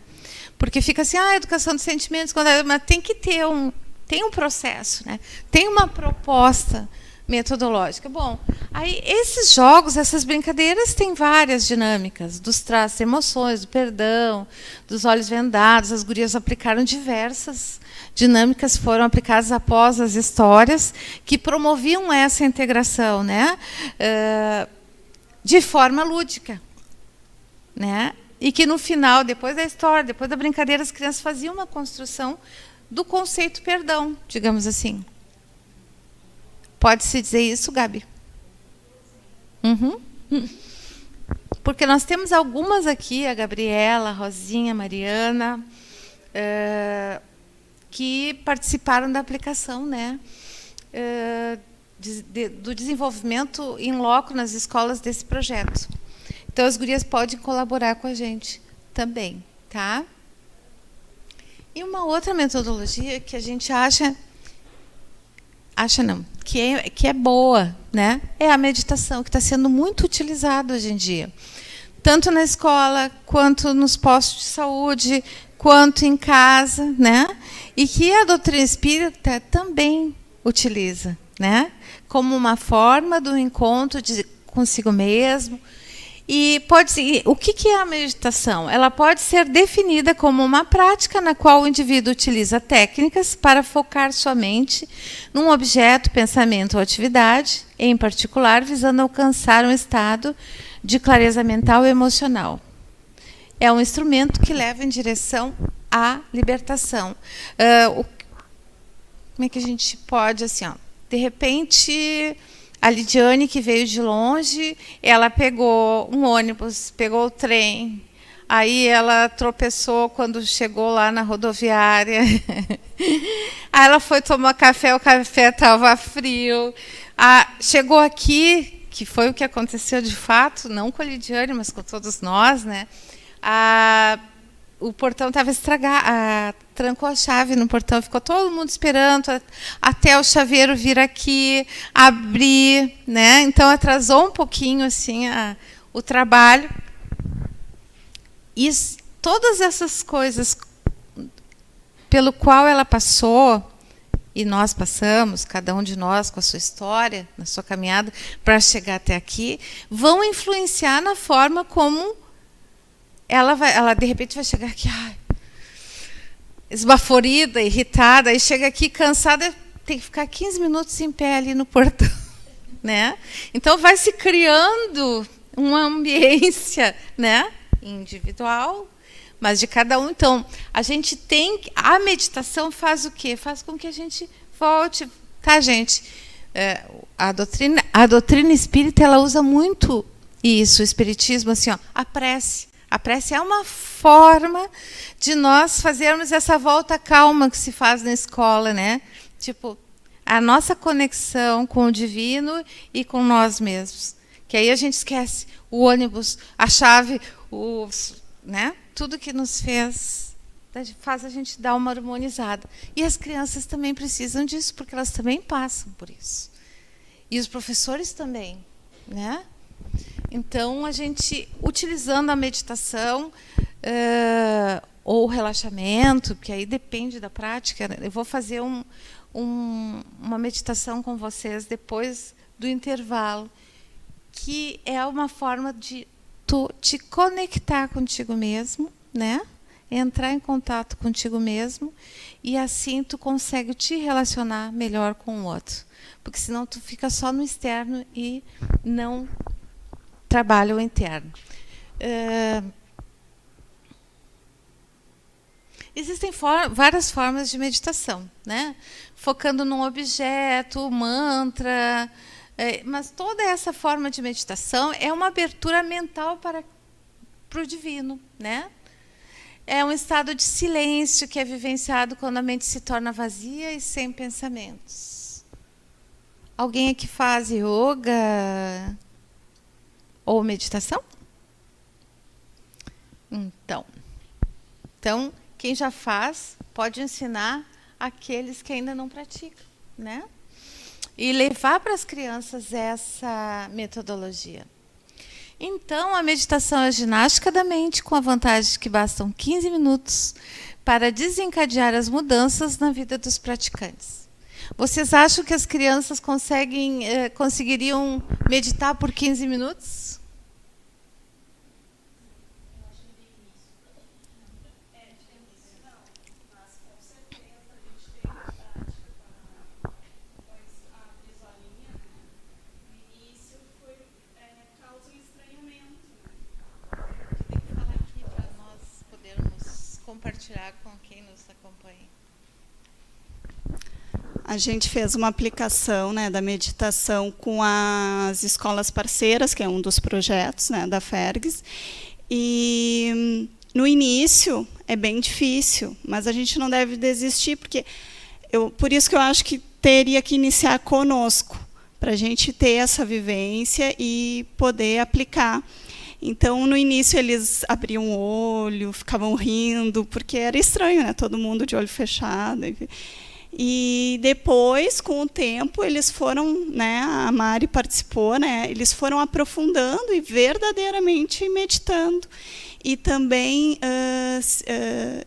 A: Porque fica assim, educação de sentimentos, mas tem que ter tem um processo, né? Tem uma proposta metodológica. Bom, aí esses jogos, essas brincadeiras têm várias dinâmicas, dos traços, emoções, do perdão, dos olhos vendados. As gurias aplicaram diversas dinâmicas, foram aplicadas após as histórias que promoviam essa integração, né? De forma lúdica, né? E que no final, depois da história, depois da brincadeira, as crianças faziam uma construção do conceito perdão, digamos assim. Pode-se dizer isso, Gabi? Uhum. Porque nós temos algumas aqui, a Gabriela, a Rosinha, a Mariana, que participaram da aplicação, né? Do desenvolvimento em loco nas escolas desse projeto. Então, as gurias podem colaborar com a gente também, tá? E uma outra metodologia que a gente acha não, que é boa, né? É a meditação, que está sendo muito utilizada hoje em dia. Tanto na escola, quanto nos postos de saúde, quanto em casa, né? E que a doutrina espírita também utiliza, né? Como uma forma do encontro consigo mesmo. E o que é a meditação? Ela pode ser definida como uma prática na qual o indivíduo utiliza técnicas para focar sua mente num objeto, pensamento ou atividade, em particular, visando alcançar um estado de clareza mental e emocional. É um instrumento que leva em direção à libertação. Como é que a gente pode, assim, de repente, a Lidiane, que veio de longe, ela pegou um ônibus, pegou o trem, aí ela tropeçou quando chegou lá na rodoviária. Aí ela foi tomar café, o café estava frio. Chegou aqui, que foi o que aconteceu de fato, não com a Lidiane, mas com todos nós, né? O portão estava estragado, trancou a chave no portão, ficou todo mundo esperando até o chaveiro vir aqui, abrir, né? Então atrasou um pouquinho assim o trabalho. E todas essas coisas pelo qual ela passou, e nós passamos, cada um de nós com a sua história, na sua caminhada para chegar até aqui, vão influenciar na forma como ela de repente vai chegar aqui, esbaforida, irritada, aí chega aqui cansada, tem que ficar 15 minutos em pé ali no portão, né? Então vai se criando uma ambiência, né, individual, mas de cada um. Então, a meditação faz o quê? Faz com que a gente volte, tá, gente? A doutrina espírita, ela usa muito isso, o espiritismo, assim, a prece. A prece é uma forma de nós fazermos essa volta calma que se faz na escola, né? Tipo, a nossa conexão com o divino e com nós mesmos. Que aí a gente esquece o ônibus, a chave, né? Tudo que nos faz a gente dar uma harmonizada. E as crianças também precisam disso, porque elas também passam por isso. E os professores também, né? Então, a gente, utilizando a meditação ou o relaxamento, que aí depende da prática, eu vou fazer uma meditação com vocês depois do intervalo, que é uma forma de tu te conectar contigo mesmo, né? Entrar em contato contigo mesmo, e assim tu consegue te relacionar melhor com o outro. Porque senão tu fica só no externo e não trabalha o interno. Existem várias formas de meditação, né? Focando num objeto, mantra, mas toda essa forma de meditação é uma abertura mental para o divino, né? É um estado de silêncio que é vivenciado quando a mente se torna vazia e sem pensamentos. Alguém aqui faz yoga ou meditação? Então, quem já faz pode ensinar aqueles que ainda não praticam, né? E levar para as crianças essa metodologia. Então, a meditação é a ginástica da mente, com a vantagem de que bastam 15 minutos para desencadear as mudanças na vida dos praticantes. Vocês acham que as crianças conseguiriam meditar por 15 minutos? Compartilhar com quem nos acompanha.
C: A gente fez uma aplicação, né, da meditação com as escolas parceiras, que é um dos projetos, né, da Fergs. E no início é bem difícil, mas a gente não deve desistir, porque por isso que eu acho que teria que iniciar conosco, para a gente ter essa vivência e poder aplicar. Então, no início, eles abriam o olho, ficavam rindo, porque era estranho, né? Todo mundo de olho fechado. E depois, com o tempo, eles foram, né? A Mari participou, né? Eles foram aprofundando e verdadeiramente meditando. E também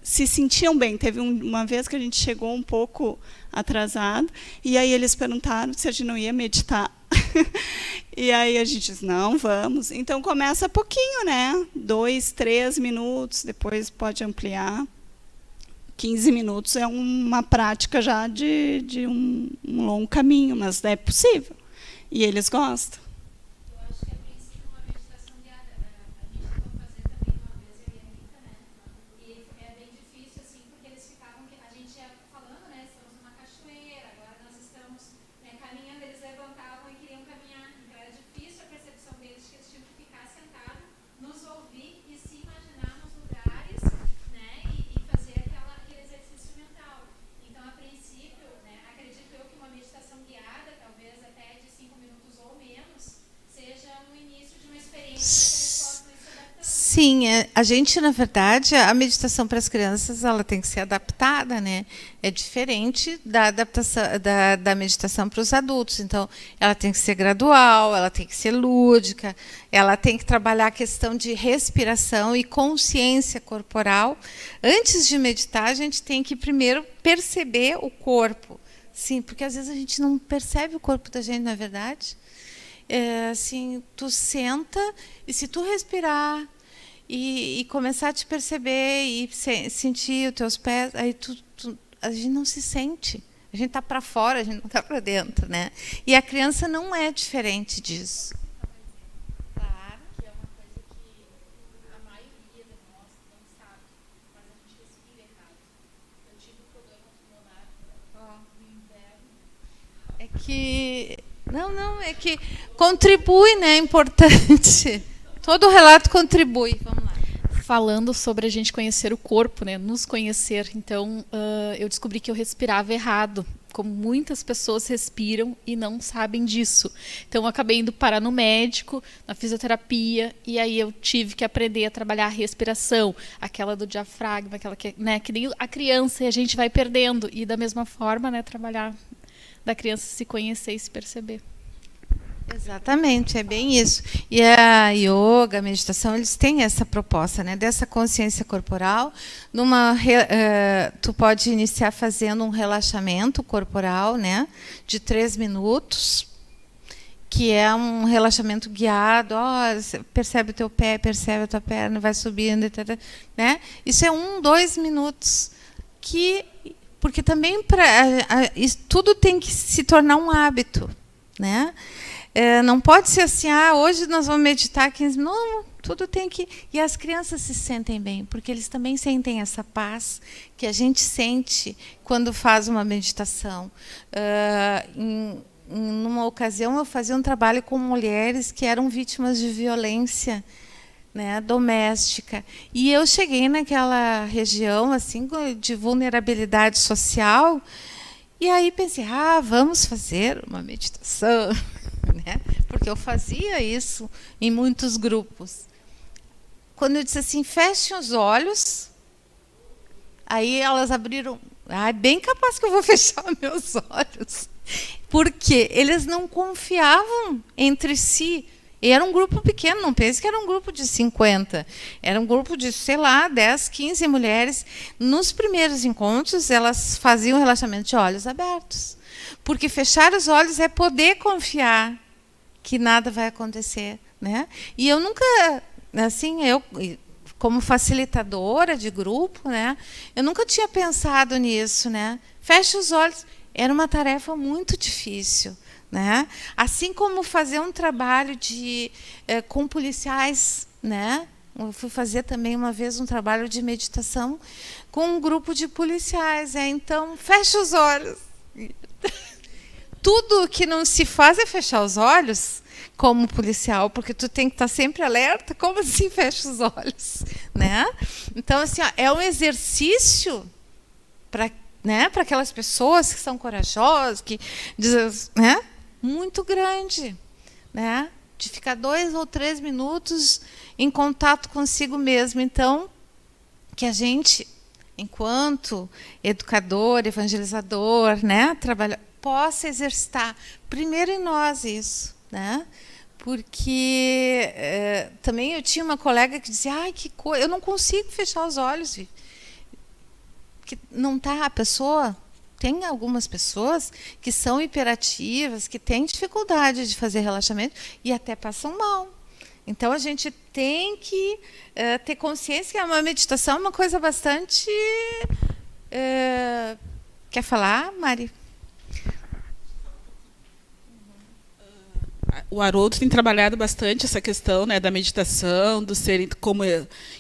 C: se sentiam bem. Teve uma vez que a gente chegou um pouco atrasado, e aí eles perguntaram se a gente não ia meditar. E aí a gente diz, não, vamos. Então começa pouquinho, né? 2, 3 minutos, depois pode ampliar. 15 minutos é uma prática já de um longo caminho, mas é possível. E eles gostam.
D: Eu acho que a princípio uma meditação guiada. A gente tentou fazer também uma vez, eu e a Rita, né? E é bem difícil, assim, porque eles ficavam... A gente ia falando, né? Estamos numa cachoeira, agora nós estamos, né, caminhando, eles levantavam e queriam caminhar. Então era difícil a percepção deles, que eles tinham que ficar sentados, nos ouvir e se imaginar nos lugares, né? E fazer aquele exercício mental. Então, a princípio, né, acredito eu que uma meditação guiada, talvez até de 5 minutos ou menos, seja no início de uma experiência que eles possam ir se adaptando.
A: Sim, a gente, na verdade, a meditação para as crianças, ela tem que ser adaptada, né? É diferente da adaptação da meditação para os adultos. Então, ela tem que ser gradual, ela tem que ser lúdica, ela tem que trabalhar a questão de respiração e consciência corporal. Antes de meditar, a gente tem que primeiro perceber o corpo. Sim, porque às vezes a gente não percebe o corpo da gente, não é verdade? Assim, tu senta e se tu respirar e começar a te perceber e sentir os teus pés, aí a gente não se sente. A gente está para fora, a gente não está para dentro, né? E a criança não é diferente disso.
D: Claro. Que é uma coisa que a maioria de nós não sabe, mas a gente respira errado. Eu tive problema pulmonar no inverno.
A: É que... Não, é que contribui, né? É importante. Todo o relato contribui. Vamos lá.
E: Falando sobre a gente conhecer o corpo, né? Nos conhecer. Então, eu descobri que eu respirava errado, como muitas pessoas respiram e não sabem disso. Então, eu acabei indo parar no médico, na fisioterapia, e aí eu tive que aprender a trabalhar a respiração, aquela do diafragma, aquela que, né, que nem a criança, e a gente vai perdendo. E da mesma forma, né, trabalhar da criança se conhecer e se perceber.
A: Exatamente, é bem isso. E a yoga, a meditação, eles têm essa proposta, né, dessa consciência corporal. Tu pode iniciar fazendo um relaxamento corporal, né, de 3 minutos, que é um relaxamento guiado. Percebe o teu pé, percebe a tua perna, vai subindo, né? Isso é 1, 2 minutos. Porque também tudo tem que se tornar um hábito, né? Não pode ser assim, hoje nós vamos meditar 15 minutos. Não, tudo tem que... E as crianças se sentem bem, porque eles também sentem essa paz que a gente sente quando faz uma meditação. Numa ocasião, eu fazia um trabalho com mulheres que eram vítimas de violência, né, doméstica. E eu cheguei naquela região assim de vulnerabilidade social, e aí pensei, vamos fazer uma meditação, né? Porque eu fazia isso em muitos grupos. Quando eu disse assim, fechem os olhos, aí elas abriram, é bem capaz que eu vou fechar meus olhos, porque eles não confiavam entre si. E era um grupo pequeno, não pense que era um grupo de 50. Era um grupo de, sei lá, 10, 15 mulheres. Nos primeiros encontros, elas faziam relaxamento de olhos abertos. Porque fechar os olhos é poder confiar que nada vai acontecer, né? E eu nunca, assim, eu como facilitadora de grupo, né, eu nunca tinha pensado nisso, né? Fecha os olhos. Era uma tarefa muito difícil, né? Assim como fazer um trabalho com policiais, né? Eu fui fazer também uma vez um trabalho de meditação com um grupo de policiais. Então, fecha os olhos. Tudo que não se faz é fechar os olhos como policial, porque tu tem que estar sempre alerta. Como assim fecha os olhos, né? Então, assim, é um exercício para, né, para aquelas pessoas que são corajosas, que dizem, né, muito grande, né, de ficar 2 ou 3 minutos em contato consigo mesmo. Então, que a gente, enquanto educador, evangelizador, né, possa exercitar primeiro em nós isso, né? Porque também eu tinha uma colega que dizia, que coisa, eu não consigo fechar os olhos, que não tá a pessoa. Tem algumas pessoas que são hiperativas, que têm dificuldade de fazer relaxamento e até passam mal. Então, a gente tem que ter consciência que uma meditação é uma coisa bastante... Quer falar, Mari?
F: O Haroldo tem trabalhado bastante essa questão, né, da meditação, do ser como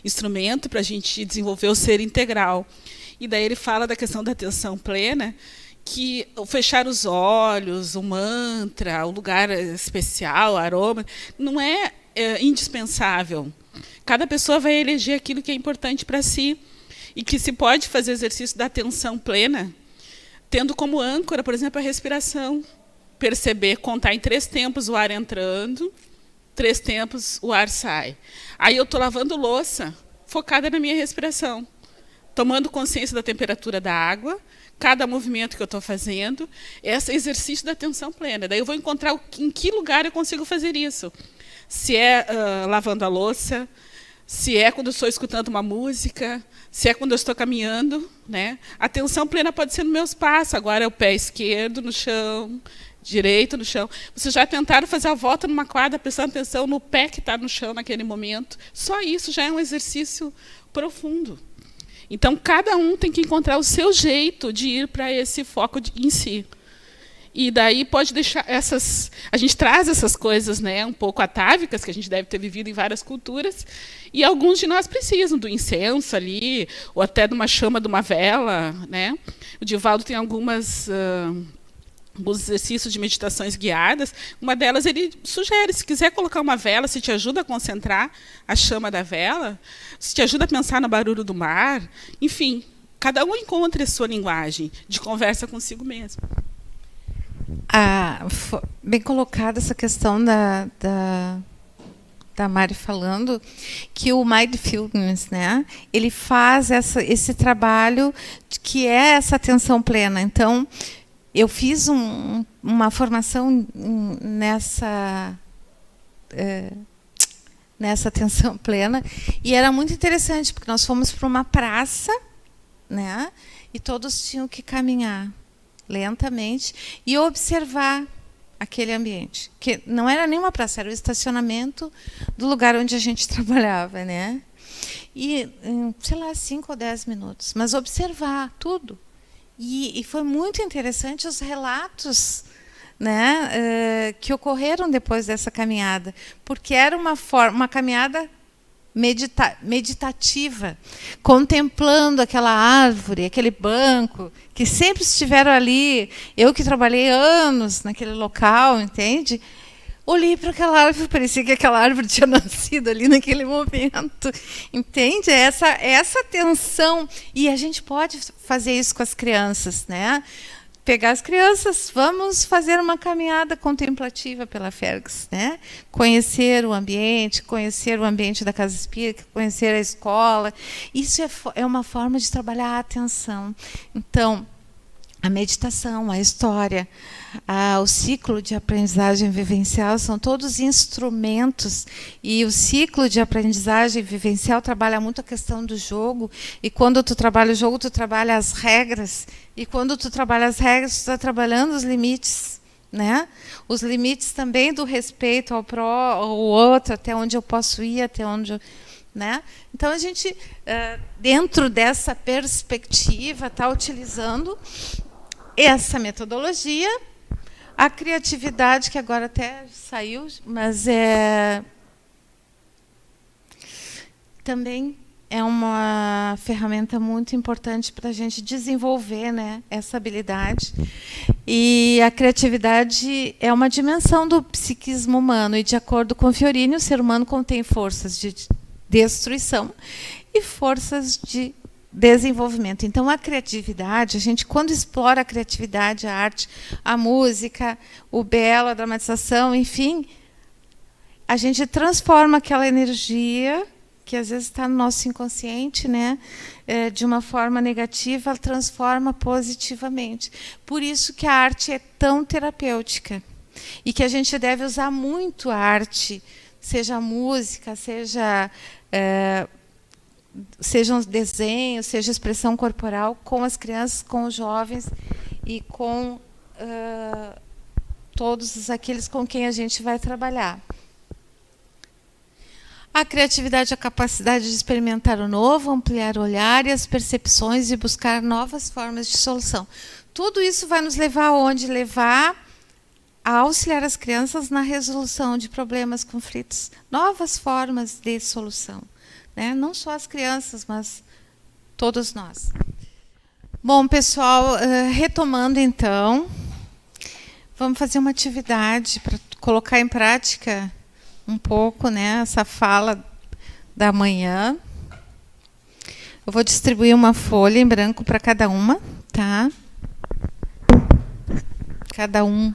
F: instrumento para a gente desenvolver o ser integral. E daí ele fala da questão da atenção plena, que o fechar os olhos, o mantra, o lugar especial, o aroma, não é indispensável. Cada pessoa vai eleger aquilo que é importante para si e que se pode fazer exercício da atenção plena, tendo como âncora, por exemplo, a respiração. Perceber, contar em 3 tempos o ar entrando, 3 tempos o ar sai. Aí eu estou lavando louça, focada na minha respiração, tomando consciência da temperatura da água, cada movimento que eu estou fazendo, esse exercício da atenção plena. Daí eu vou encontrar em que lugar eu consigo fazer isso. Se é lavando a louça, se é quando eu estou escutando uma música, se é quando eu estou caminhando, né? A atenção plena pode ser nos meus passos. Agora é o pé esquerdo no chão, direito no chão. Vocês já tentaram fazer a volta numa quadra, prestando atenção no pé que está no chão naquele momento? Só isso já é um exercício profundo. Então, cada um tem que encontrar o seu jeito de ir para esse foco em si. E daí pode deixar essas... A gente traz essas coisas, né, um pouco atávicas, que a gente deve ter vivido em várias culturas, e alguns de nós precisam do incenso ali, ou até de uma chama de uma vela, né? O Divaldo tem alguns exercícios de meditações guiadas. Uma delas ele sugere, se quiser colocar uma vela, se te ajuda a concentrar a chama da vela, se te ajuda a pensar no barulho do mar, enfim, cada um encontra a sua linguagem de conversa consigo mesmo.
A: Bem colocada essa questão da Mari falando, que o Mindfulness, né, ele faz esse trabalho que é essa atenção plena. Então, eu fiz uma formação nessa atenção plena, e era muito interessante, porque nós fomos para uma praça, né, e todos tinham que caminhar lentamente e observar aquele ambiente, que não era nenhuma praça, era o estacionamento do lugar onde a gente trabalhava, né? E, sei lá, 5 ou 10 minutos, mas observar tudo. E foi muito interessante os relatos né, que ocorreram depois dessa caminhada, porque era uma caminhada meditativa, contemplando aquela árvore, aquele banco, que sempre estiveram ali. Eu que trabalhei anos naquele local, entende? Olhei para aquela árvore, parecia que aquela árvore tinha nascido ali naquele momento, entende? Essa tensão, e a gente pode fazer isso com as crianças, né? Pegar as crianças, vamos fazer uma caminhada contemplativa pela Fergs, né? Conhecer o ambiente da Casa Espírita, conhecer a escola. Isso é uma forma de trabalhar a atenção. Então, a meditação, a história, o ciclo de aprendizagem vivencial são todos instrumentos, e o ciclo de aprendizagem vivencial trabalha muito a questão do jogo, e quando tu trabalha o jogo, tu trabalha as regras, e quando tu trabalha as regras, tu está trabalhando os limites, né? Os limites também do respeito ao outro, até onde eu posso ir, até onde né? Então, a gente, dentro dessa perspectiva, está utilizando essa metodologia, a criatividade, que agora até saiu, mas também é uma ferramenta muito importante para a gente desenvolver, né, essa habilidade. E a criatividade é uma dimensão do psiquismo humano, e, de acordo com Fiorini, o ser humano contém forças de destruição e forças de desenvolvimento. Então, a criatividade, a gente, quando explora a criatividade, a arte, a música, o belo, a dramatização, enfim, a gente transforma aquela energia que às vezes está no nosso inconsciente, né, de uma forma negativa, transforma positivamente. Por isso que a arte é tão terapêutica, e que a gente deve usar muito a arte, seja a música, sejam desenhos, seja expressão corporal, com as crianças, com os jovens e com todos aqueles com quem a gente vai trabalhar. A criatividade é a capacidade de experimentar o novo, ampliar o olhar e as percepções e buscar novas formas de solução. Tudo isso vai nos levar aonde? Levar a auxiliar as crianças na resolução de problemas, conflitos, novas formas de solução, né? Não só as crianças, mas todos nós. Bom, pessoal, retomando então, vamos fazer uma atividade para colocar em prática um pouco, né, essa fala da manhã. Eu vou distribuir uma folha em branco para cada uma, tá? Cada um.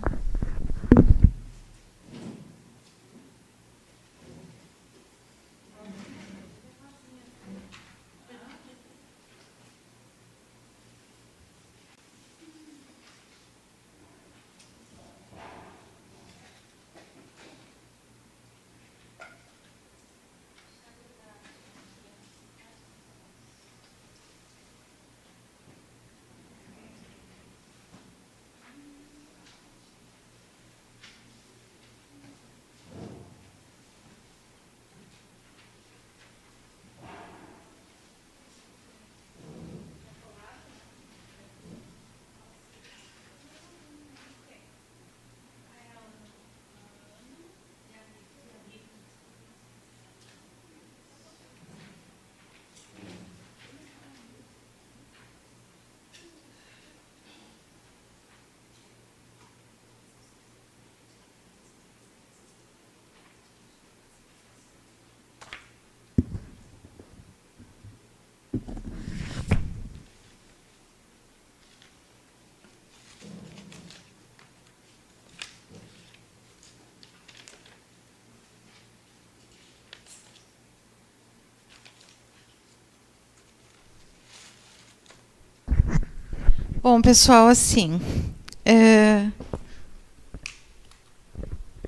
A: Bom, pessoal, assim,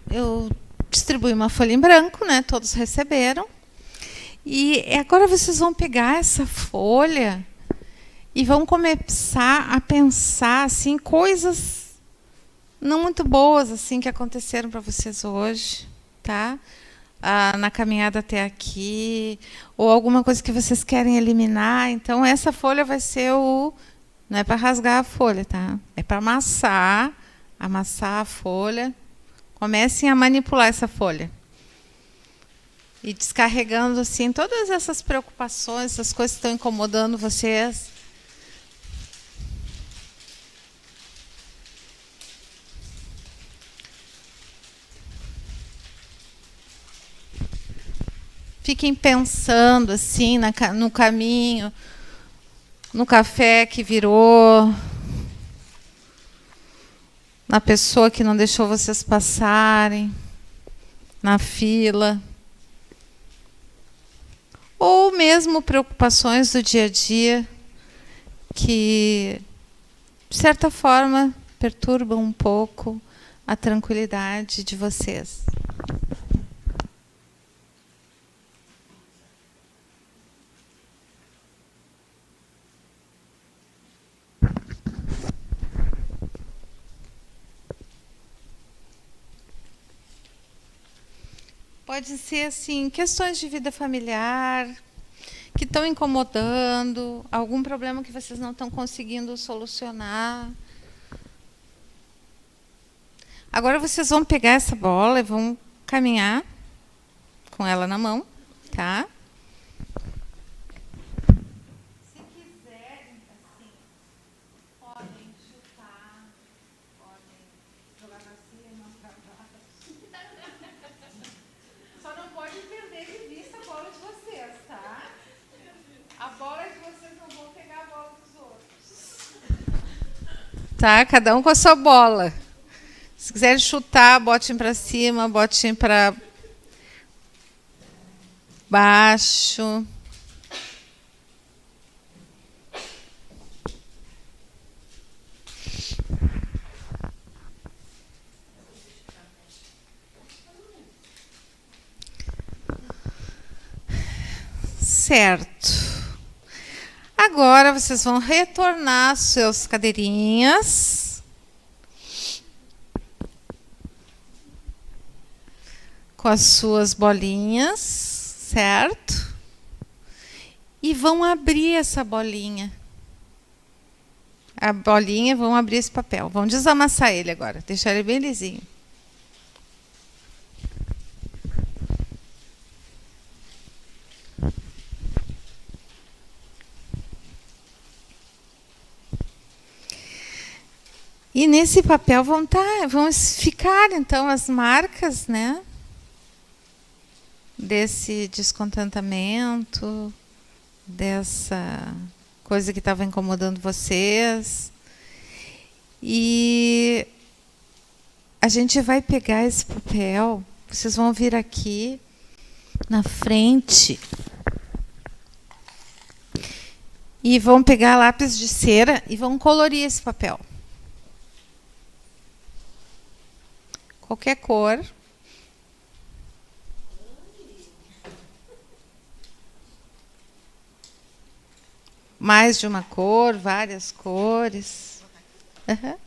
A: eu distribuí uma folha em branco, né? Todos receberam. E agora vocês vão pegar essa folha e vão começar a pensar assim coisas não muito boas assim que aconteceram para vocês hoje, tá? Na caminhada até aqui, ou alguma coisa que vocês querem eliminar. Então, essa folha vai ser não é para rasgar a folha, tá? É para amassar amassar a folha. Comecem a manipular essa folha. E descarregando assim todas essas preocupações, essas coisas que estão incomodando vocês. Fiquem pensando assim no caminho, no café que virou, na pessoa que não deixou vocês passarem, na fila. Ou mesmo preocupações do dia a dia que, de certa forma, perturbam um pouco a tranquilidade de vocês. Pode ser assim, questões de vida familiar que estão incomodando, algum problema que vocês não estão conseguindo solucionar. Agora vocês vão pegar essa bola e vão caminhar com ela na mão, tá? Se quiserem, assim, podem chutar, podem jogar pra cima, pra baixo. Só não pode perder de vista a bola de vocês, tá? A bola de vocês não vão pegar a bola dos outros. Tá? Cada um com a sua bola. Se quiserem chutar, botem para cima, botem para baixo. Certo. Agora vocês vão retornar às suas cadeirinhas. Com as suas bolinhas, certo? E vão abrir essa bolinha. A bolinha, vão abrir esse papel. Vão desamassar ele agora, deixar ele bem lisinho. E nesse papel vão ficar, então, as marcas, né? Desse descontentamento, dessa coisa que estava incomodando vocês. E a gente vai pegar esse papel, vocês vão vir aqui na frente e vão pegar lápis de cera e vão colorir esse papel. Qualquer cor. Mais de uma cor, várias cores. Uhum.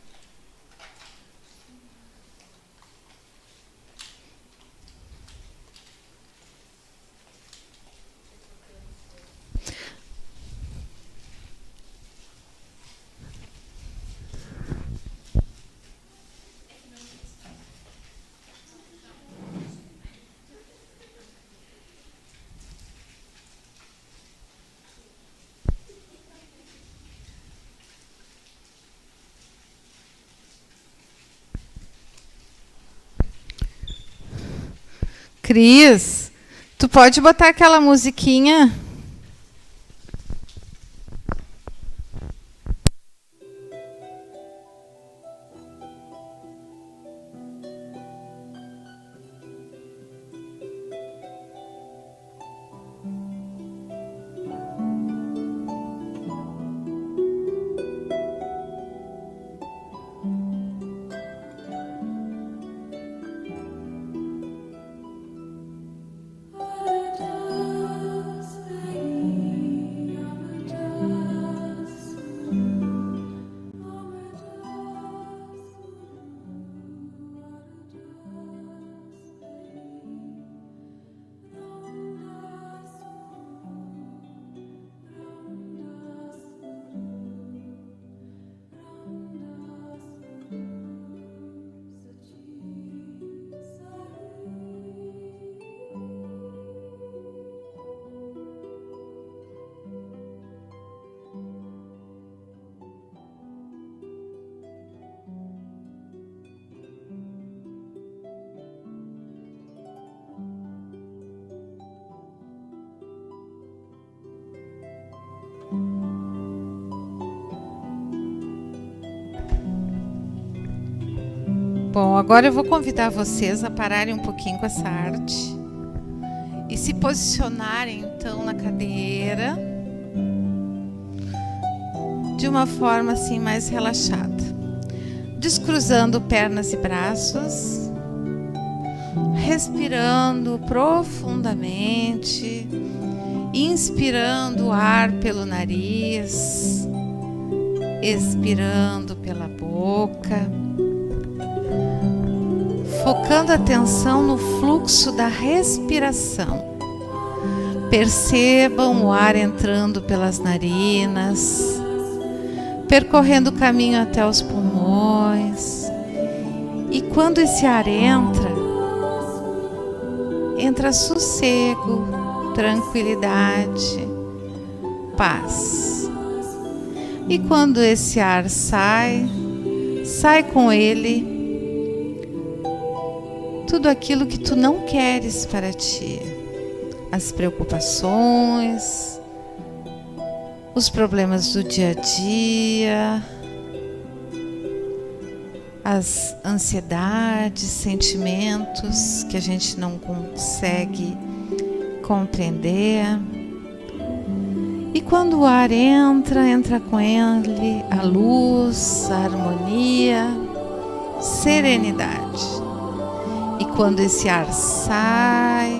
A: Cris, tu pode botar aquela musiquinha? Bom, agora eu vou convidar vocês a pararem um pouquinho com essa arte e se posicionarem então na cadeira de uma forma assim mais relaxada, descruzando pernas e braços, respirando profundamente, inspirando o ar pelo nariz, expirando pela boca, focando a atenção no fluxo da respiração. Percebam o ar entrando pelas narinas, percorrendo o caminho até os pulmões. E quando esse ar entra sossego, tranquilidade, paz. E quando esse ar sai com ele tudo aquilo que tu não queres para ti. As preocupações, os problemas do dia a dia, as ansiedades, sentimentos que a gente não consegue compreender. E quando o ar entra com ele a luz, a harmonia, serenidade. E quando esse ar sai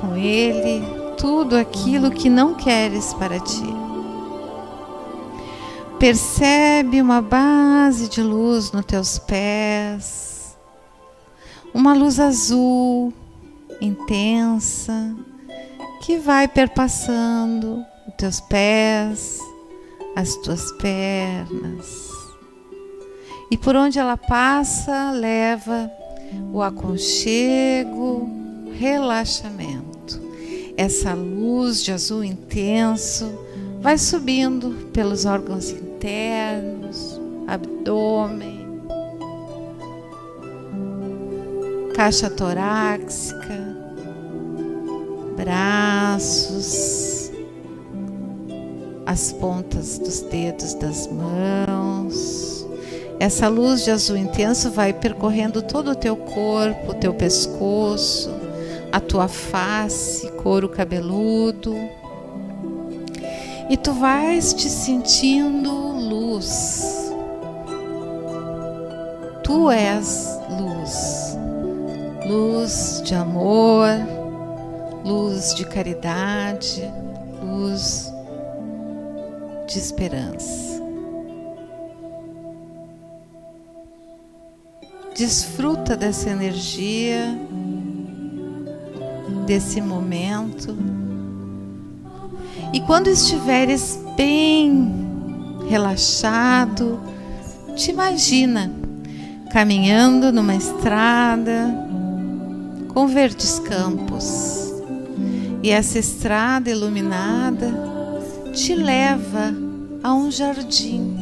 A: com ele tudo aquilo que não queres para ti. Percebe uma base de luz nos teus pés, uma luz azul intensa que vai perpassando os teus pés, as tuas pernas. E por onde ela passa, leva o aconchego, relaxamento. Essa luz de azul intenso vai subindo pelos órgãos internos, abdômen, caixa torácica, braços, as pontas dos dedos das mãos. Essa luz de azul intenso vai percorrendo todo o teu corpo, o teu pescoço, a tua face, couro cabeludo. E tu vais te sentindo luz. Tu és luz. Luz de amor, luz de caridade, luz de esperança. Desfruta dessa energia, desse momento. E quando estiveres bem relaxado, te imagina caminhando numa estrada com verdes campos. E essa estrada iluminada te leva a um jardim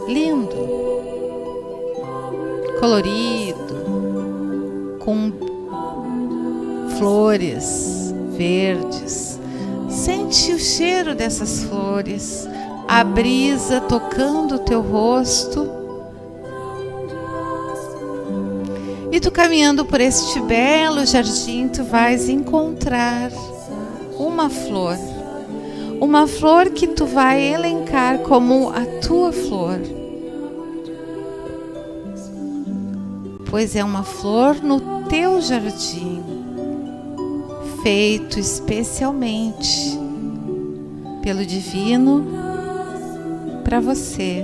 A: lindo, colorido, com flores verdes. Sente o cheiro dessas flores, a brisa tocando o teu rosto. E tu caminhando por este belo jardim, tu vais encontrar uma flor que tu vai elencar como a tua flor. Pois é uma flor no teu jardim, feito especialmente pelo Divino para você.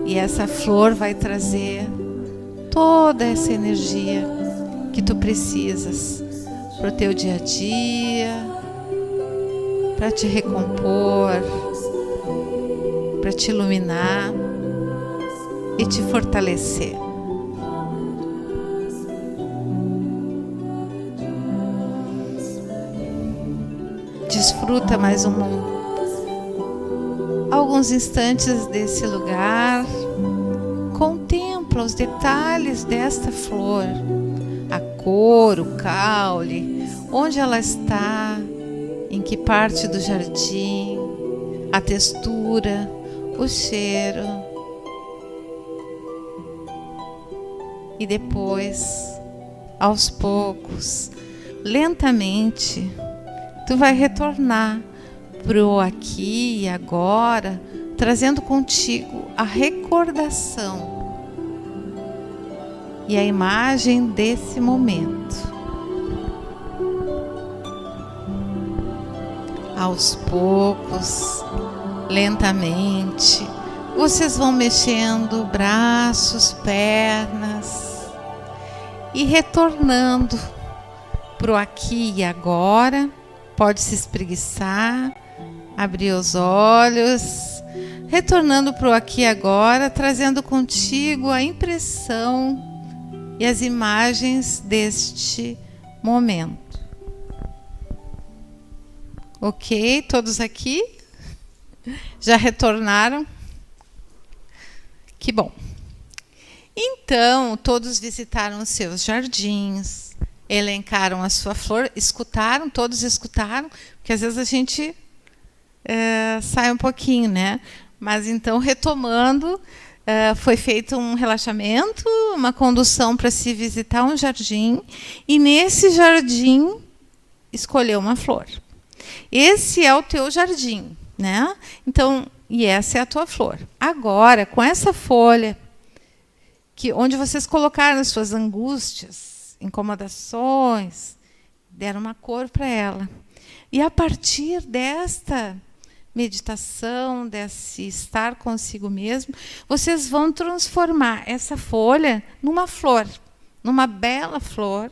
A: E essa flor vai trazer toda essa energia que tu precisas para o teu dia a dia, para te recompor, para te iluminar e te fortalecer. Desfruta mais alguns instantes desse lugar. Contempla os detalhes desta flor, a cor, o caule, onde ela está, em que parte do jardim, a textura, o cheiro. E depois, aos poucos, lentamente, tu vai retornar pro aqui e agora, trazendo contigo a recordação e a imagem desse momento. Aos poucos, lentamente, vocês vão mexendo braços, pernas e retornando pro aqui e agora. Pode se espreguiçar, abrir os olhos, retornando pro aqui e agora, trazendo contigo a impressão e as imagens deste momento. Ok? Todos aqui? Já retornaram? Que bom. Então, todos visitaram os seus jardins, elencaram a sua flor, escutaram, todos escutaram, porque às vezes a gente sai um pouquinho, né? Mas então, retomando, foi feito um relaxamento, uma condução para se visitar um jardim, e nesse jardim escolheu uma flor. Esse é o teu jardim, né? Então, e essa é a tua flor. Agora, com essa folha, onde vocês colocaram as suas angústias, incomodações, deram uma cor para ela. E a partir desta meditação, desse estar consigo mesmo, vocês vão transformar essa folha numa flor, numa bela flor,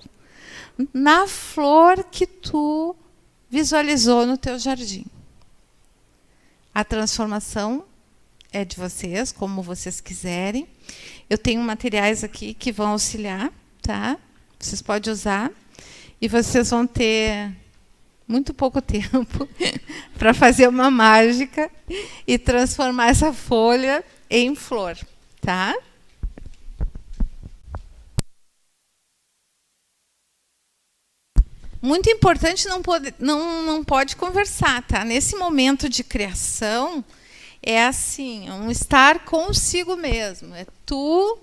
A: na flor que tu visualizou no teu jardim. A transformação é de vocês, como vocês quiserem. Eu tenho materiais aqui que vão auxiliar, tá? Vocês podem usar. E vocês vão ter muito pouco tempo para fazer uma mágica e transformar essa folha em flor, tá? Muito importante, não pode conversar, tá? Nesse momento de criação, é assim, um estar consigo mesmo. É tu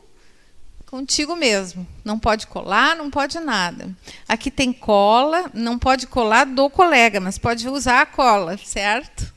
A: contigo mesmo. Não pode colar, não pode nada. Aqui tem cola, não pode colar do colega, mas pode usar a cola, certo?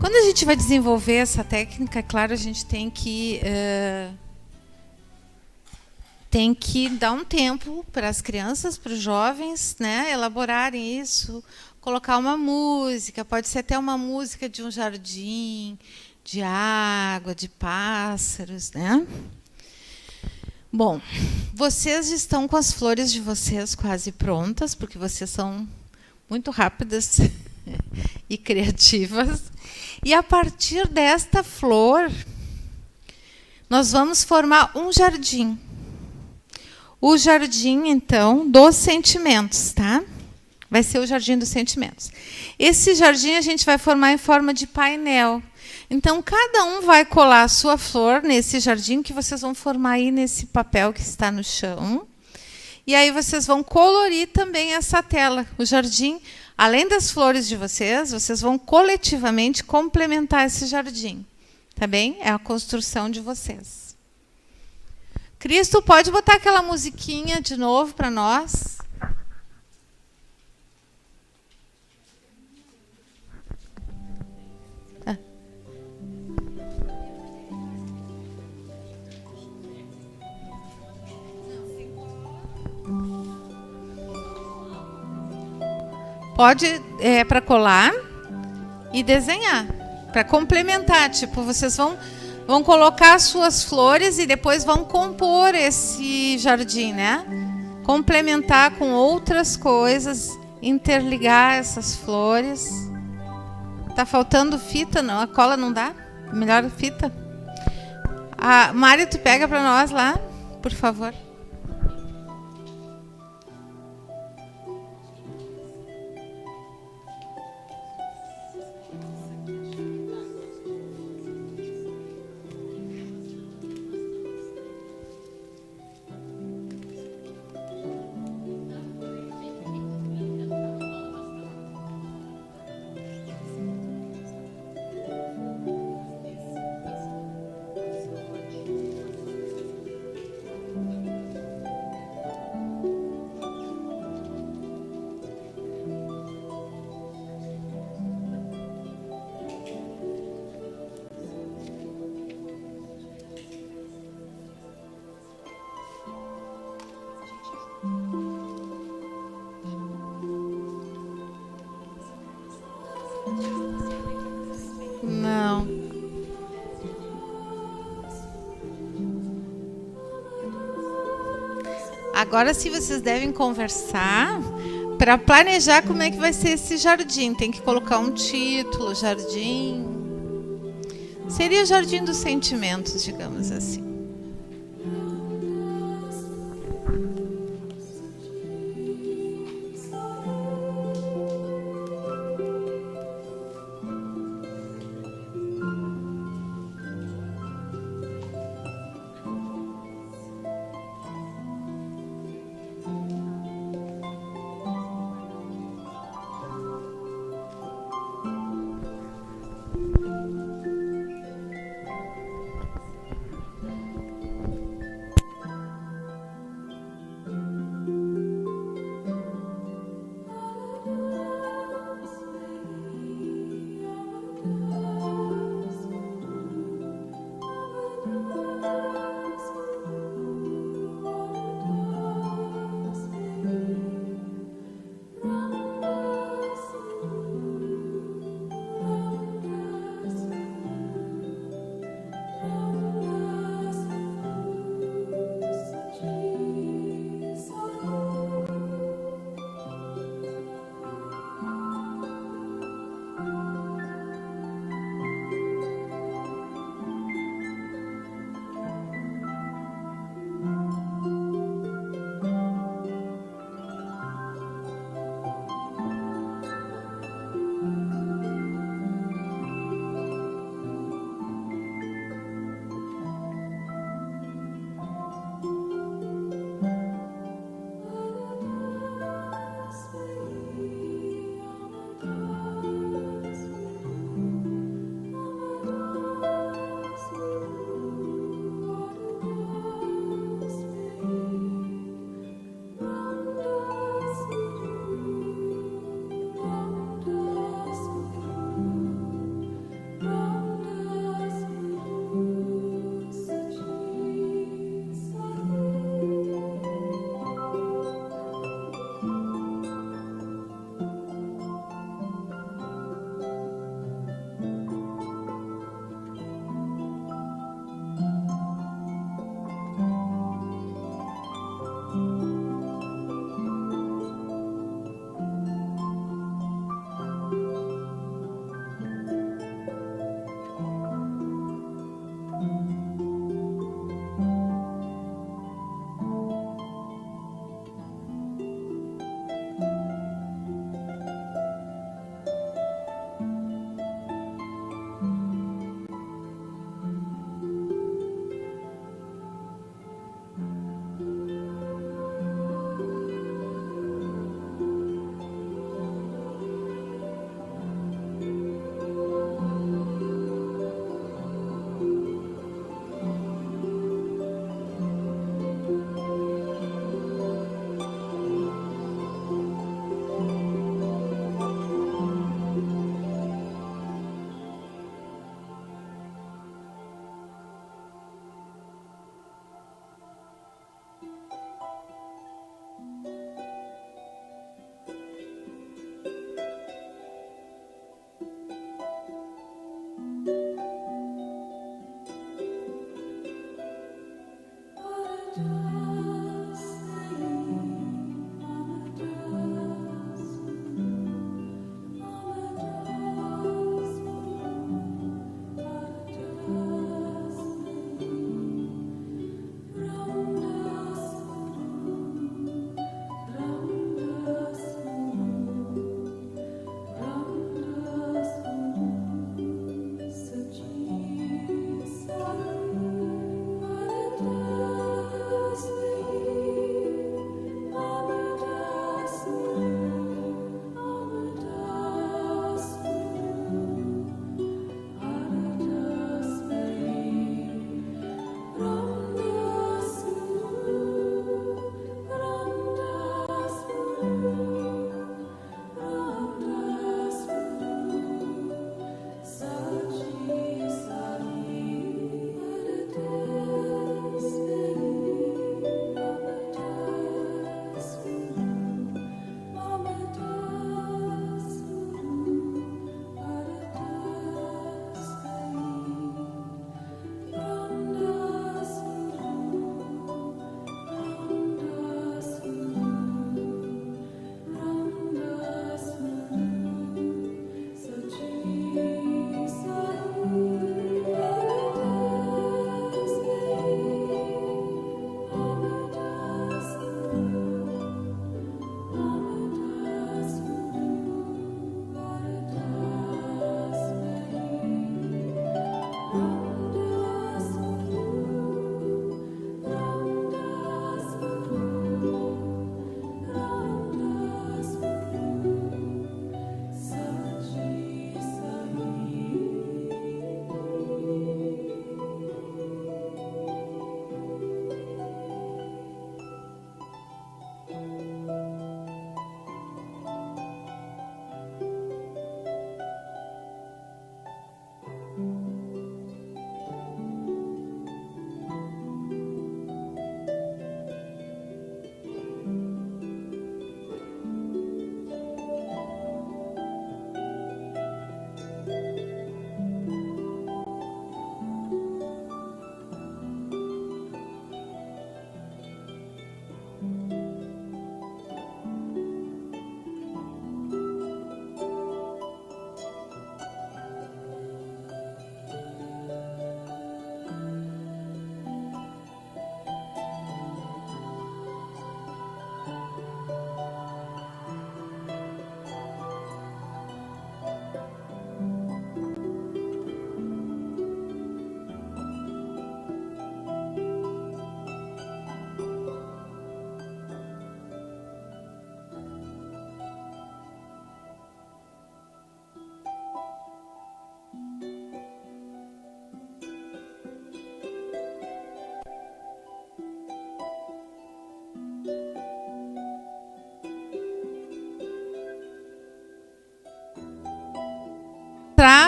A: Quando a gente vai desenvolver essa técnica, é claro, a gente tem que dar um tempo para as crianças, para os jovens, né, elaborarem isso, colocar uma música, pode ser até uma música de um jardim, de água, de pássaros, né? Bom, vocês estão com as flores de vocês quase prontas, porque vocês são muito rápidas e criativas. E a partir desta flor, nós vamos formar um jardim. O jardim, então, dos sentimentos, tá? Vai ser o jardim dos sentimentos. Esse jardim a gente vai formar em forma de painel. Então, cada um vai colar a sua flor nesse jardim que vocês vão formar aí nesse papel que está no chão. E aí vocês vão colorir também essa tela. O jardim, além das flores de vocês, vocês vão coletivamente complementar esse jardim. Tá bem? É a construção de vocês. Cristo, pode botar aquela musiquinha de novo para nós? Pode para colar e desenhar, para complementar. Tipo, vocês vão colocar as suas flores e depois vão compor esse jardim, né? Complementar com outras coisas, interligar essas flores. Tá faltando fita, não? A cola não dá? Melhor fita? A Mari, tu pega para nós lá, por favor. Não. Agora sim vocês devem conversar para planejar como é que vai ser esse jardim. Tem que colocar um título, jardim. Seria o jardim dos sentimentos, digamos assim.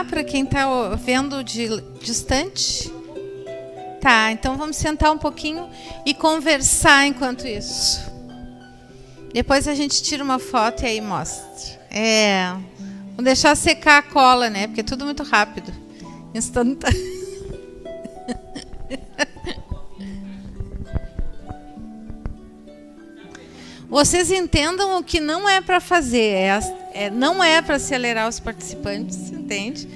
A: para quem está vendo de distante? Tá, então vamos sentar um pouquinho e conversar enquanto isso. Depois a gente tira uma foto e aí mostra. Vamos deixar secar a cola, né? Porque é tudo muito rápido. Instantâneo. Vocês entendam o que não é para fazer. Não é para acelerar os participantes, entende?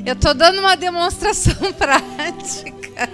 A: Eu estou dando uma demonstração prática.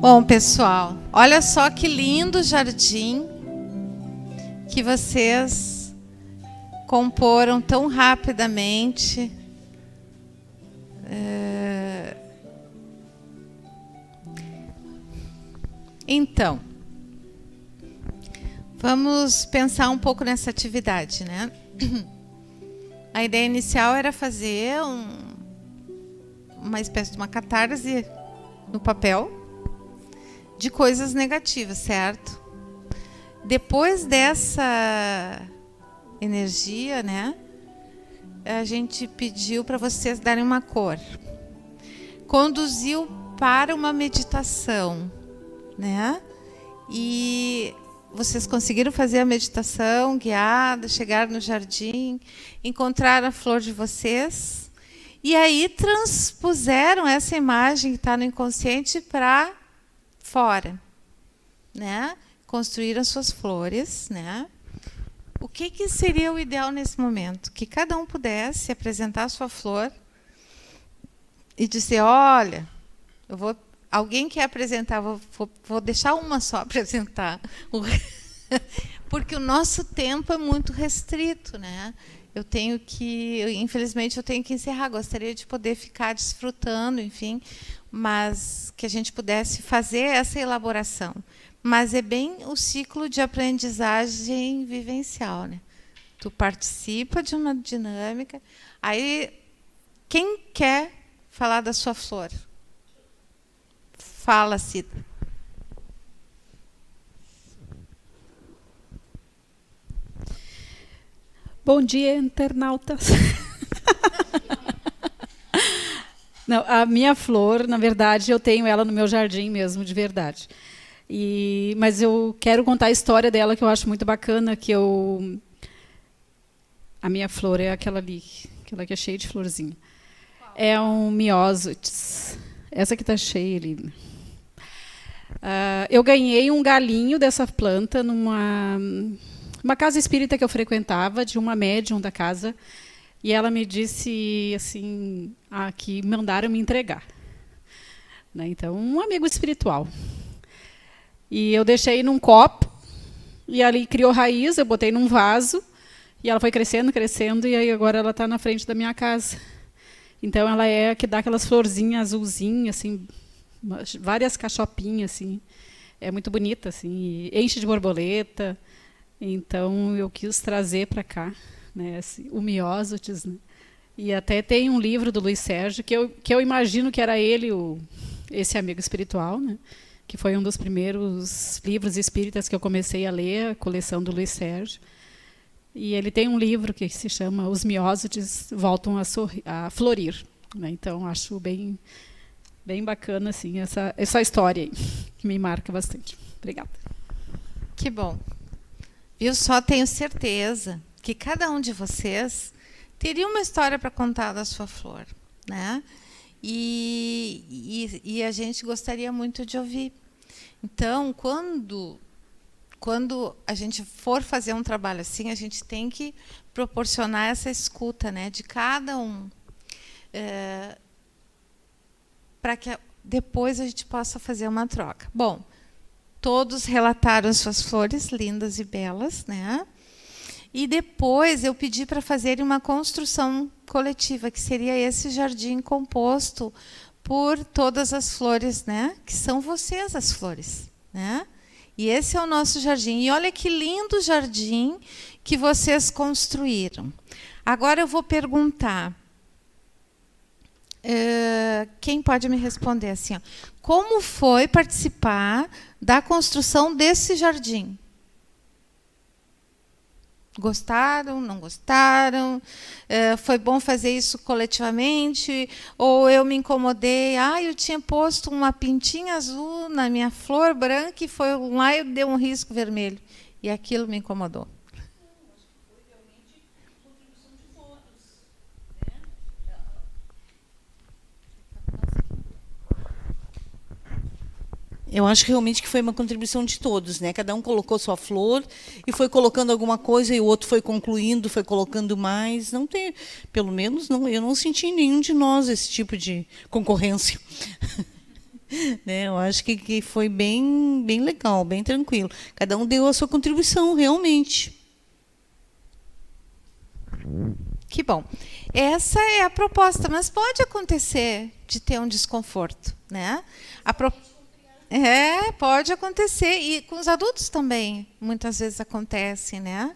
A: Bom, pessoal, olha só que lindo jardim que vocês comporam tão rapidamente. Então, vamos pensar um pouco nessa atividade, né? A ideia inicial era fazer uma espécie de uma catarse no papel de coisas negativas, certo? Depois dessa energia, né, a gente pediu para vocês darem uma cor. Conduziu para uma meditação, né? E vocês conseguiram fazer a meditação guiada, chegaram no jardim, encontraram a flor de vocês e aí transpuseram essa imagem que está no inconsciente para fora, né? Construíram suas flores, né? O que seria o ideal nesse momento? Que cada um pudesse apresentar a sua flor e dizer, olha, alguém quer apresentar, vou deixar uma só apresentar, porque o nosso tempo é muito restrito, né? Infelizmente eu tenho que encerrar, gostaria de poder ficar desfrutando, enfim, mas que a gente pudesse fazer essa elaboração. Mas é bem o ciclo de aprendizagem vivencial, né? Tu participa de uma dinâmica, aí quem quer falar da sua flor? Fala, Cida.
G: Bom dia, internautas. Não, a minha flor, na verdade, eu tenho ela no meu jardim mesmo, de verdade. Mas eu quero contar a história dela, que eu acho muito bacana, a minha flor é aquela ali, aquela que é cheia de florzinha. Qual? É um miósotis. Essa que está cheia ali. Eu ganhei um galinho dessa planta numa casa espírita que eu frequentava, de uma médium da casa, e ela me disse assim, que mandaram me entregar. Né? Então, um amigo espiritual. E eu deixei num copo, e ali criou raiz, eu botei num vaso, e ela foi crescendo, crescendo, e aí agora ela está na frente da minha casa. Então, ela é a que dá aquelas florzinhas azulzinhas, assim, várias cachopinhas, assim. É muito bonita, assim, enche de borboleta. Então, eu quis trazer para cá, né, o miósotis, né? E até tem um livro do Luiz Sérgio, que eu imagino que era ele, esse amigo espiritual, né? Que foi um dos primeiros livros espíritas que eu comecei a ler, a coleção do Luiz Sérgio. E ele tem um livro que se chama Os Miósotis Voltam a Florir. Né? Então, acho bem bacana assim, essa história aí, que me marca bastante. Obrigada.
A: Que bom. Eu só tenho certeza que cada um de vocês teria uma história para contar da sua flor, né? E a gente gostaria muito de ouvir. Então, quando quando a gente for fazer um trabalho assim, a gente tem que proporcionar essa escuta, né, de cada um, para que depois a gente possa fazer uma troca. Bom, todos relataram suas flores lindas e belas, né? E depois eu pedi para fazerem uma construção coletiva, que seria esse jardim composto por todas as flores, né? Que são vocês as flores, né? E esse é o nosso jardim. E olha que lindo jardim que vocês construíram. Agora eu vou perguntar. Quem pode me responder assim? Ó, como foi participar da construção desse jardim? Gostaram? Não gostaram? Foi bom fazer isso coletivamente? Ou eu me incomodei? Eu tinha posto uma pintinha azul na minha flor branca e foi lá e deu um risco vermelho. E aquilo me incomodou.
B: Eu acho realmente que foi uma contribuição de todos, né? Cada um colocou sua flor e foi colocando alguma coisa e o outro foi concluindo, foi colocando mais. Não tem, pelo menos não, eu não senti em nenhum de nós esse tipo de concorrência. Né? Eu acho que foi bem legal, bem tranquilo. Cada um deu a sua contribuição, realmente.
A: Que bom. Essa é a proposta, mas pode acontecer de ter um desconforto, né? Pode acontecer. E com os adultos também, muitas vezes acontece, né?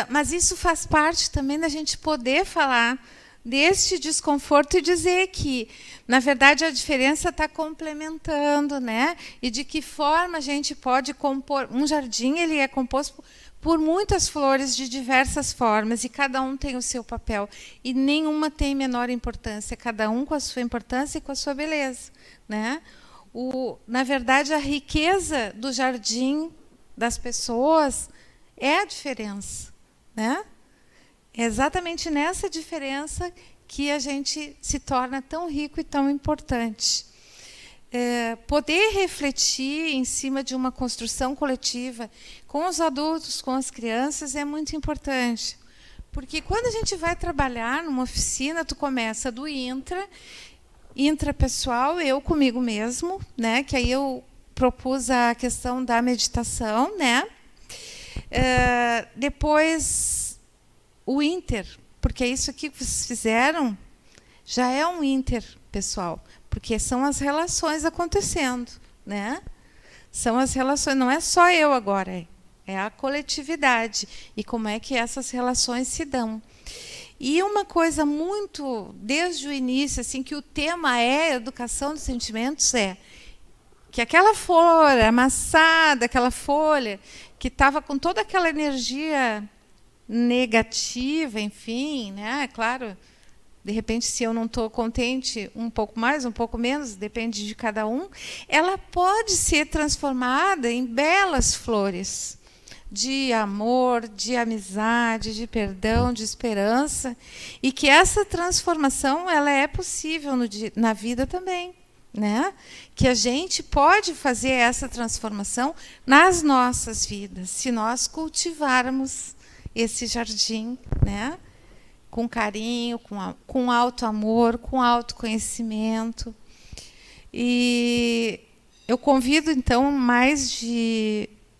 A: Mas isso faz parte também da gente poder falar deste desconforto e dizer que, na verdade, a diferença está complementando, né? E de que forma a gente pode compor. Um jardim ele é composto por muitas flores de diversas formas, e cada um tem o seu papel. E nenhuma tem menor importância, cada um com a sua importância e com a sua beleza, né? Na verdade, a riqueza do jardim das pessoas é a diferença, né? É exatamente nessa diferença que a gente se torna tão rico e tão importante. Poder refletir em cima de uma construção coletiva com os adultos, com as crianças, é muito importante. Porque quando a gente vai trabalhar numa oficina, tu começa do intrapessoal, eu comigo mesmo, né? Que aí eu propus a questão da meditação, né? Depois o inter, porque isso aqui que vocês fizeram já é um interpessoal, porque são as relações acontecendo, né? São as relações, não é só eu agora, é a coletividade e como é que essas relações se dão. E uma coisa muito, desde o início, assim, que o tema é educação dos sentimentos, é que aquela flor amassada, aquela folha, que estava com toda aquela energia negativa, enfim, né? Claro, de repente, se eu não estou contente, um pouco mais, um pouco menos, depende de cada um, ela pode ser transformada em belas flores de amor, de amizade, de perdão, de esperança, e que essa transformação ela é possível na vida também, né? Que a gente pode fazer essa transformação nas nossas vidas, se nós cultivarmos esse jardim, né? Com carinho, com alto amor, com autoconhecimento. E eu convido, então,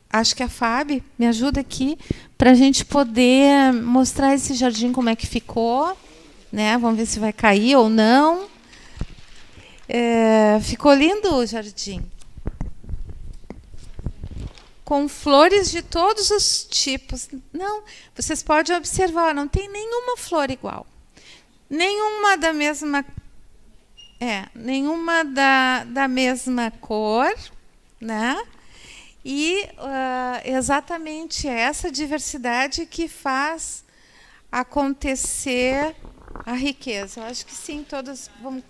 A: acho que a Fábio me ajuda aqui para a gente poder mostrar esse jardim, como é que ficou, né? Vamos ver se vai cair ou não. Ficou lindo o jardim. Com flores de todos os tipos. Não, vocês podem observar, não tem nenhuma flor igual. Nenhuma da mesma... nenhuma da mesma cor, né? E exatamente essa diversidade que faz acontecer a riqueza. Eu acho que sim, todas vão...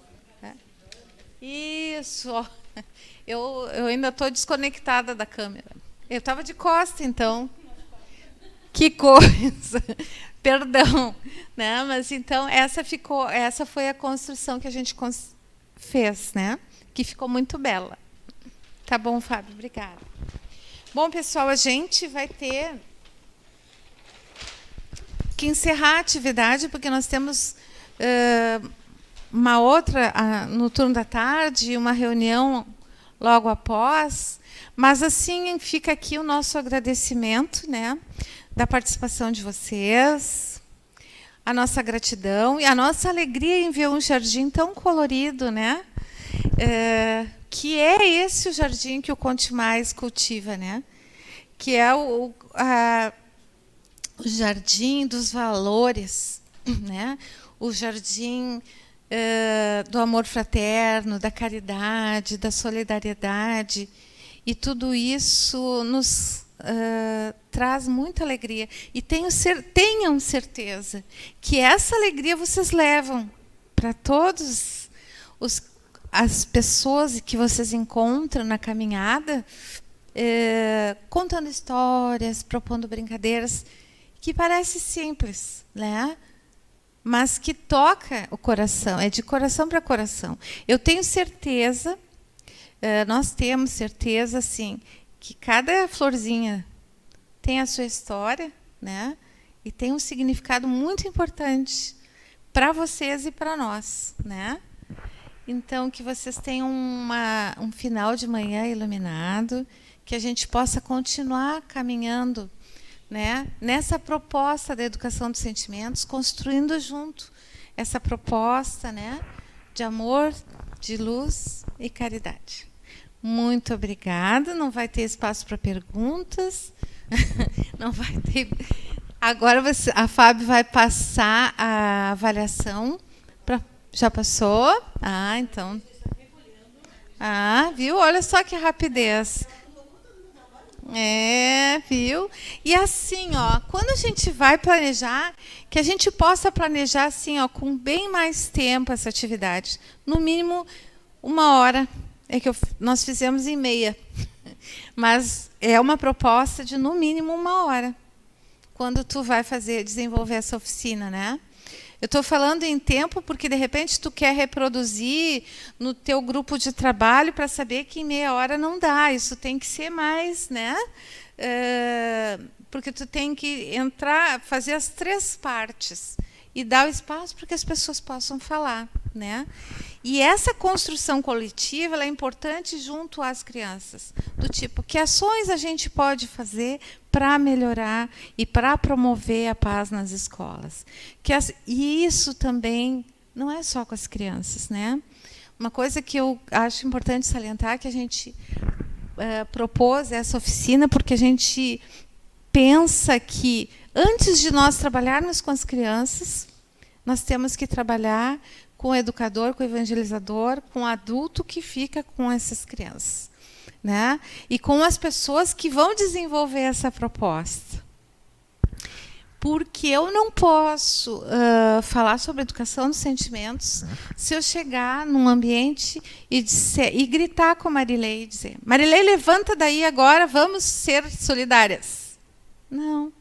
A: Isso. Eu ainda estou desconectada da câmera. Eu estava de costa, então. Que coisa. Perdão, né? Mas então essa foi a construção que a gente fez, né? Que ficou muito bela. Tá bom, Fábio, obrigada. Bom, pessoal, a gente vai ter que encerrar a atividade, porque nós temos uma outra no turno da tarde, uma reunião logo após. Mas, assim, fica aqui o nosso agradecimento, né, da participação de vocês, a nossa gratidão e a nossa alegria em ver um jardim tão colorido, né? Que é esse o jardim que o Conte Mais cultiva, né? Que é o jardim dos valores, né? O jardim do amor fraterno, da caridade, da solidariedade. E tudo isso nos traz muita alegria. E tenham certeza que essa alegria vocês levam para todas as pessoas que vocês encontram na caminhada, contando histórias, propondo brincadeiras, que parece simples, né? Mas que toca o coração, é de coração para coração. Eu tenho certeza, nós temos certeza, assim, que cada florzinha tem a sua história, né? E tem um significado muito importante para vocês e para nós, né? Então, que vocês tenham um final de manhã iluminado, que a gente possa continuar caminhando, né, nessa proposta da educação dos sentimentos, construindo junto essa proposta, né, de amor, de luz e caridade. Muito obrigada. Não vai ter espaço para perguntas. Não vai ter. Agora a Fábio vai passar a avaliação. Já passou? Ah, então. Ah, viu? Olha só que rapidez. Viu? E assim, ó, quando a gente vai planejar, que a gente possa planejar assim, ó, com bem mais tempo essa atividade. No mínimo 1 hora. É que nós fizemos em meia. Mas é uma proposta de no mínimo 1 hora. Quando tu vai desenvolver essa oficina, né? Eu estou falando em tempo porque, de repente, tu quer reproduzir no teu grupo de trabalho para saber que em meia hora não dá. Isso tem que ser mais, né? Porque tu tem que fazer as 3 partes e dar o espaço para que as pessoas possam falar, né? E essa construção coletiva ela é importante junto às crianças, do tipo, que ações a gente pode fazer para melhorar e para promover a paz nas escolas. E isso também não é só com as crianças, né? Uma coisa que eu acho importante salientar é que a gente propôs essa oficina porque a gente pensa que, antes de nós trabalharmos com as crianças, nós temos que trabalhar com o educador, com o evangelizador, com o adulto que fica com essas crianças, né? E com as pessoas que vão desenvolver essa proposta. Porque eu não posso falar sobre educação dos sentimentos se eu chegar num ambiente e gritar com a Marilei e dizer: Marilei, levanta daí agora, vamos ser solidárias. Não,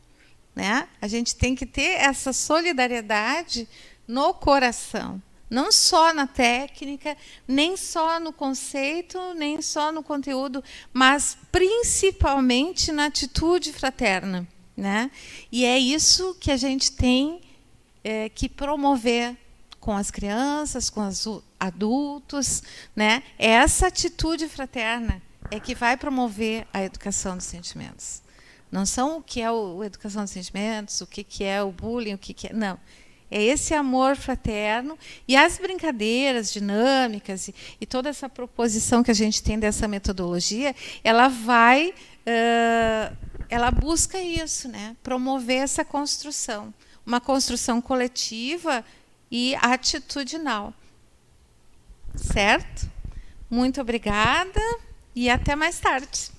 A: né? A gente tem que ter essa solidariedade no coração. Não só na técnica, nem só no conceito, nem só no conteúdo, mas principalmente na atitude fraterna, né? E é isso que a gente tem que promover com as crianças, com os adultos, né? Essa atitude fraterna é que vai promover a educação dos sentimentos. Não são o que é a educação dos sentimentos, o que é o bullying, o que é... Não. É esse amor fraterno e as brincadeiras dinâmicas e toda essa proposição que a gente tem dessa metodologia, ela busca isso, né? Promover essa construção, uma construção coletiva e atitudinal. Certo? Muito obrigada e até mais tarde.